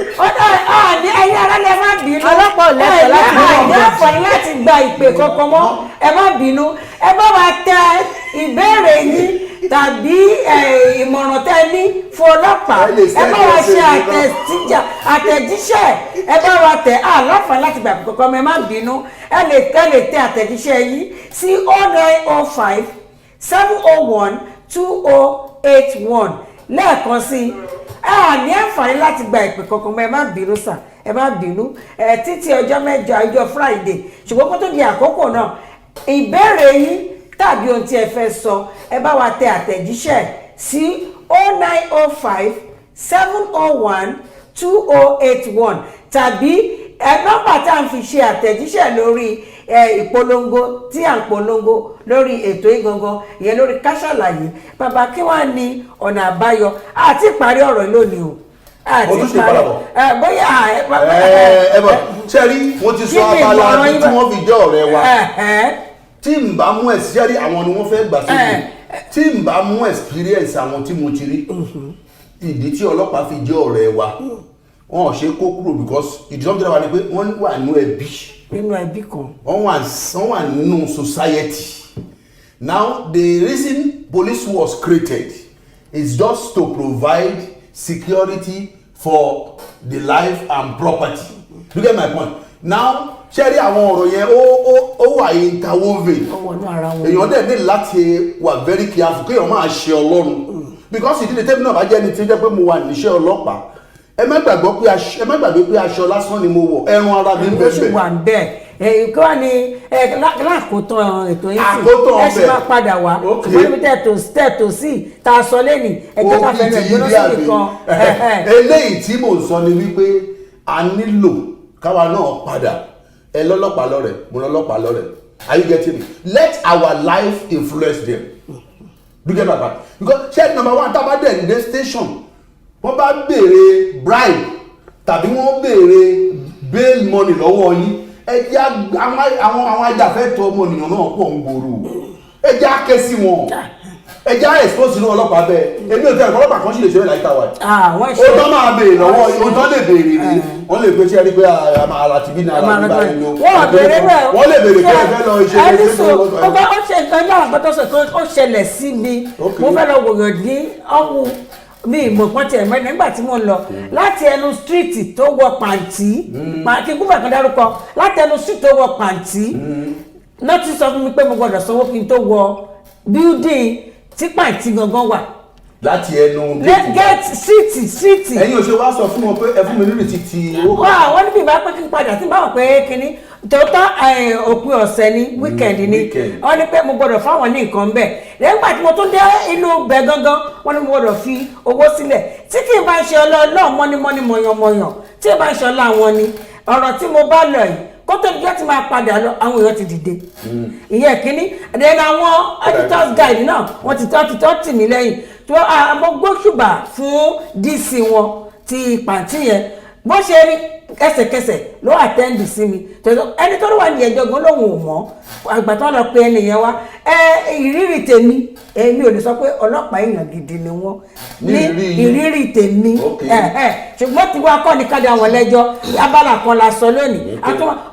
ní ẹ̀yin ara lẹ má bínú. ọlọ́pàá ò lẹ́sẹ̀ láti mú ọ̀gbìn. ẹ̀yin àǹfààní láti gba ìpè kankan mọ́ ẹ má bínú ẹ bá wa tẹ ìbéèrè yín tàbí ìmọ̀ràn tẹ ní fún ọlọ́pàá ẹ bá wa ṣe àtẹ̀jíṣẹ́ ẹ bá wa tẹ àlàáfàá láti gbà kankan mọ́ ẹ má bínú ẹ lè tẹ àtẹ̀jíṣẹ́ yìí sí 0905 701 2081 lẹ́ẹ̀kan sí ní àǹfààní láti gba ìpè kankan mọ́ ẹ má bínú sà ẹ má bínú títí ọjọ́ mẹ́jọ ọjọ́ Friday ṣùgbọ́n kó tó di àkókò náà ìbéèrè yín tàbí ohun tí ẹ fẹ́ sọ ẹ bá wa tẹ àtẹ̀jíṣẹ́ sí 0905 701 2081 tàbí nọ́mbà tá à ń fi ṣe àtẹ̀jíṣẹ́ lórí ìpolongo tí à ń polongo lórí ètò ìgangan ìyẹn lórí Ká Sálàyé bàbá kí wọ́n ní ọ̀nà àbáyọ àti ìparí ọ̀rọ̀ lónìí o ojúṣe ìpadàbọ̀ bóyá ẹbọ ṣẹ́rí wọ́n ti sọ abala bí tí wọ́n fi jẹ́ ọ̀rẹ́ wa tí n bá mú ẹ̀sìṣẹ́rí àwọn ni wọ́n fẹ́ gbà síbi tí n bá mú experience àwọn tí mo ti rí ìdí tí ọlọ́pàá fi jẹ́ ọ̀rẹ́ wa wọn ò ṣe kó kúrò because ìdí tó ń jẹ́ wa ni pé wọ́n wà nínú ẹbí kan wọ́n wà nínú society now the reason police was created is just to provide security for the life and property you get my point now ṣẹ́rí àwọn ọ̀rọ̀ yẹn ó wà interwoven èèyàn dẹ̀ ní láti wà very careful kéèyàn máa ṣe Ọlọ́run because ìdílé tẹ́bí náà bá jẹ́ ní tí ó jẹ́ pé mo wà níṣẹ́ ọlọ́pàá ẹ má gbàgbé pé aṣọ lásán ni mo wọ̀ ẹran ara mi ń bẹ̀rẹ̀. ó sì wà ń bẹ́ẹ̀ kí wọ́n ní lákòótán ètò yìí sí ẹ ṣe máa padà wá ṣùgbọ́n níbi tẹ̀tò sí tá a sọ lẹ́nìí ẹjọ́ ká fẹ́ẹ́ gbóná sí nìkan. eléyìí tí mò ń sọ ni wípé a nílò káwa náà padà ẹ lọ́lọ́pàá lọ́rẹ̀ mo lọ́lọ́pàá lọ́rẹ̀ are you getting me let our life influence them do you get my point because check number one tá a bá dẹ̀ ní dé station wọ́n bá béèrè bribe tàbí wọ́n béèrè bail money lọ́wọ́ yín ẹjẹ́ àwọn ajàfẹ́tọ̀ọ́ ọmọnìyàn náà pọ̀ ń gbòòrò ẹjẹ́ á ké sí wọn ẹjẹ́ á expose ní ọlọ́pàá bẹ́ẹ̀ èmi ò tẹ́ ẹ̀kọ́ ọlọ́pàá kan sì lè ṣe é láìka wà ó tán máa béèrè lọ́wọ́ ó tán lè béèrè rí wọ́n lè pèsè ẹni pé ara tìbí ní ara nígbà yìí ló wọ́n lè béèrè pé ẹ fẹ́ lọ iṣẹ́ ó ṣe nǹkan ní àwọn àgbẹ̀tọ̀ ó ṣẹlẹ̀ sí mi mo fẹ́ lọ wòyàn ní ọ̀hún mi ìmọ̀ pọ́n tiẹ̀ mẹ́rin nígbà tí mo lọ láti ẹnu stíríìtì tó wọ pàǹtí kí n kúbà kan dárúkọ láti ẹnu stíríìtì tó wọ pàǹtí náà ti sọ fún mi pé mo gbọ́dọ̀ sanwó kí n tó wọ bíúdìn tí pàǹtí gangan wà láti ẹnu gate street. ẹ̀yin ò ṣe wá sọ fún wọn pé ẹ fún mi nírètí ti owó kan. wọ́n ní bí ìbá pé kí n padà tí báwọn pé kínní tòótọ́ òpin ọ̀sẹ̀ ni weekend ni wọ́n ní pé mo gbọ́dọ̀ fáwọn ní nǹkan bẹ́ẹ̀ lẹ́yìn ìgbà tí mo tún dé inú bẹ̀ gangan wọ́n ní mo gbọ́dọ̀ fi owó sílẹ̀ tí kì í bá ṣe ọlọ́ọ̀ mọ́nímọ́ní mọ̀yànmọ̀yàn tí ì bá ṣe ọlá wọn ni ọ̀rọ̀ tí mo bá lọ yìí kó tó dijọ́ ti máa padà lọ àwọn èèyàn ti dìde ìyẹn kínní ẹ̀dẹ̀ àwọn editors guide náà wọ́n ti tọ́ tì mí lẹ́yìn tó àmọ́ gbóṣùbà fún DC wọn ti pàǹtí yẹn bó ṣe rí ẹsẹ̀kẹsẹ̀ ló àtẹ́ǹdì sí mi ẹni tó wà ní ẹjọ́ gan lóhùn ò mọ́ àgbà tó lọ pe ẹni yẹn wá ìrírí tèmi èmi ò lè sọ pé ọlọ́pàá èèyàn gidi ni wọ́n ní ìrírí tèmi ṣùgbọ́n tiwa kọ́ ni ká dá wọn lẹ́jọ́ abala kan la sọ lónìí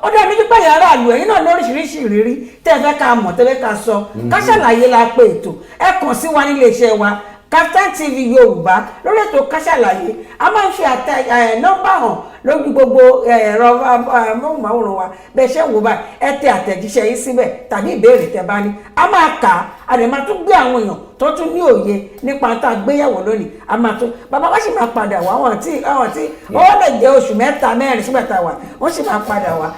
ó dá mi nípa yàrá àlù ẹ̀yin náà lóríṣiríṣi ìrírí tẹ́ ẹ fẹ́ ká mọ̀ tẹ́ ẹ fẹ́ ká sọ ká ṣàlàyé la pé ètò ẹ kàn sí wa nílé iṣẹ́ wa Kaftan TV Yorùbá lórí ètò ká ṣàlàyé a máa ń fi nọ́mbà hàn lójú gbogbo ẹ̀rọ amóhùnmáwòrán wa bẹ́ẹ̀ ṣe ń wò báyìí ẹ tẹ àtẹ̀jíṣẹ́ yín síbẹ̀ tàbí ìbéèrè tẹ́ bá ní a máa kà á lè máa tún gbé àwọn èèyàn tó tún ní òye nípa tá a gbéyàwó lónìí a máa tún bàbá wa sì máa padà wá àwọn tí ó lè jẹ́ oṣù mẹ́ta mẹ́rin sígbà tá a wà wọ́n sì máa padà wá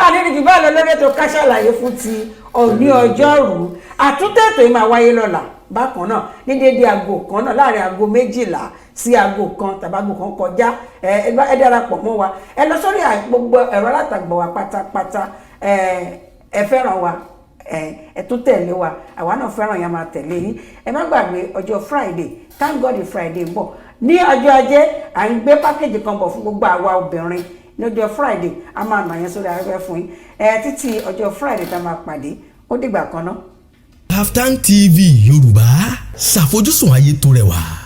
àdéhùn bá lọ lórí ètò ká ṣàlàyé fún ti òní ọjọ́rú àtúntẹ̀tò yìí máa wáyé lọ́la bákan náà ní déédéé aago kan náà láàrin aago 12 sí aago kan tàbí aago kan kọjá ẹ darapọ̀ mọ́ wa ẹ lọ sórí gbogbo ẹ̀rọ alátagbà wa pátápátá ẹ fẹ́ràn wa ẹ tún tẹ̀lé wa àwa náà fẹ́ràn yẹn máa tẹ̀lé yín ẹ má gbàgbé ọjọ́ Friday Thank God Friday ń bọ̀ ní ọjọ́ ajé à ń gbé pákéjì kan bọ̀ fún gbogbo àwa obìnrin ní ọjọ́ Friday a máa nà yẹn sórí afẹ́fẹ́ fún yín títí ọjọ́ Friday tá a máa pàdé ó dìgbà kan náà. Kaftan TV Yorùbá ṣàfojúsùn ayé tó rẹwà.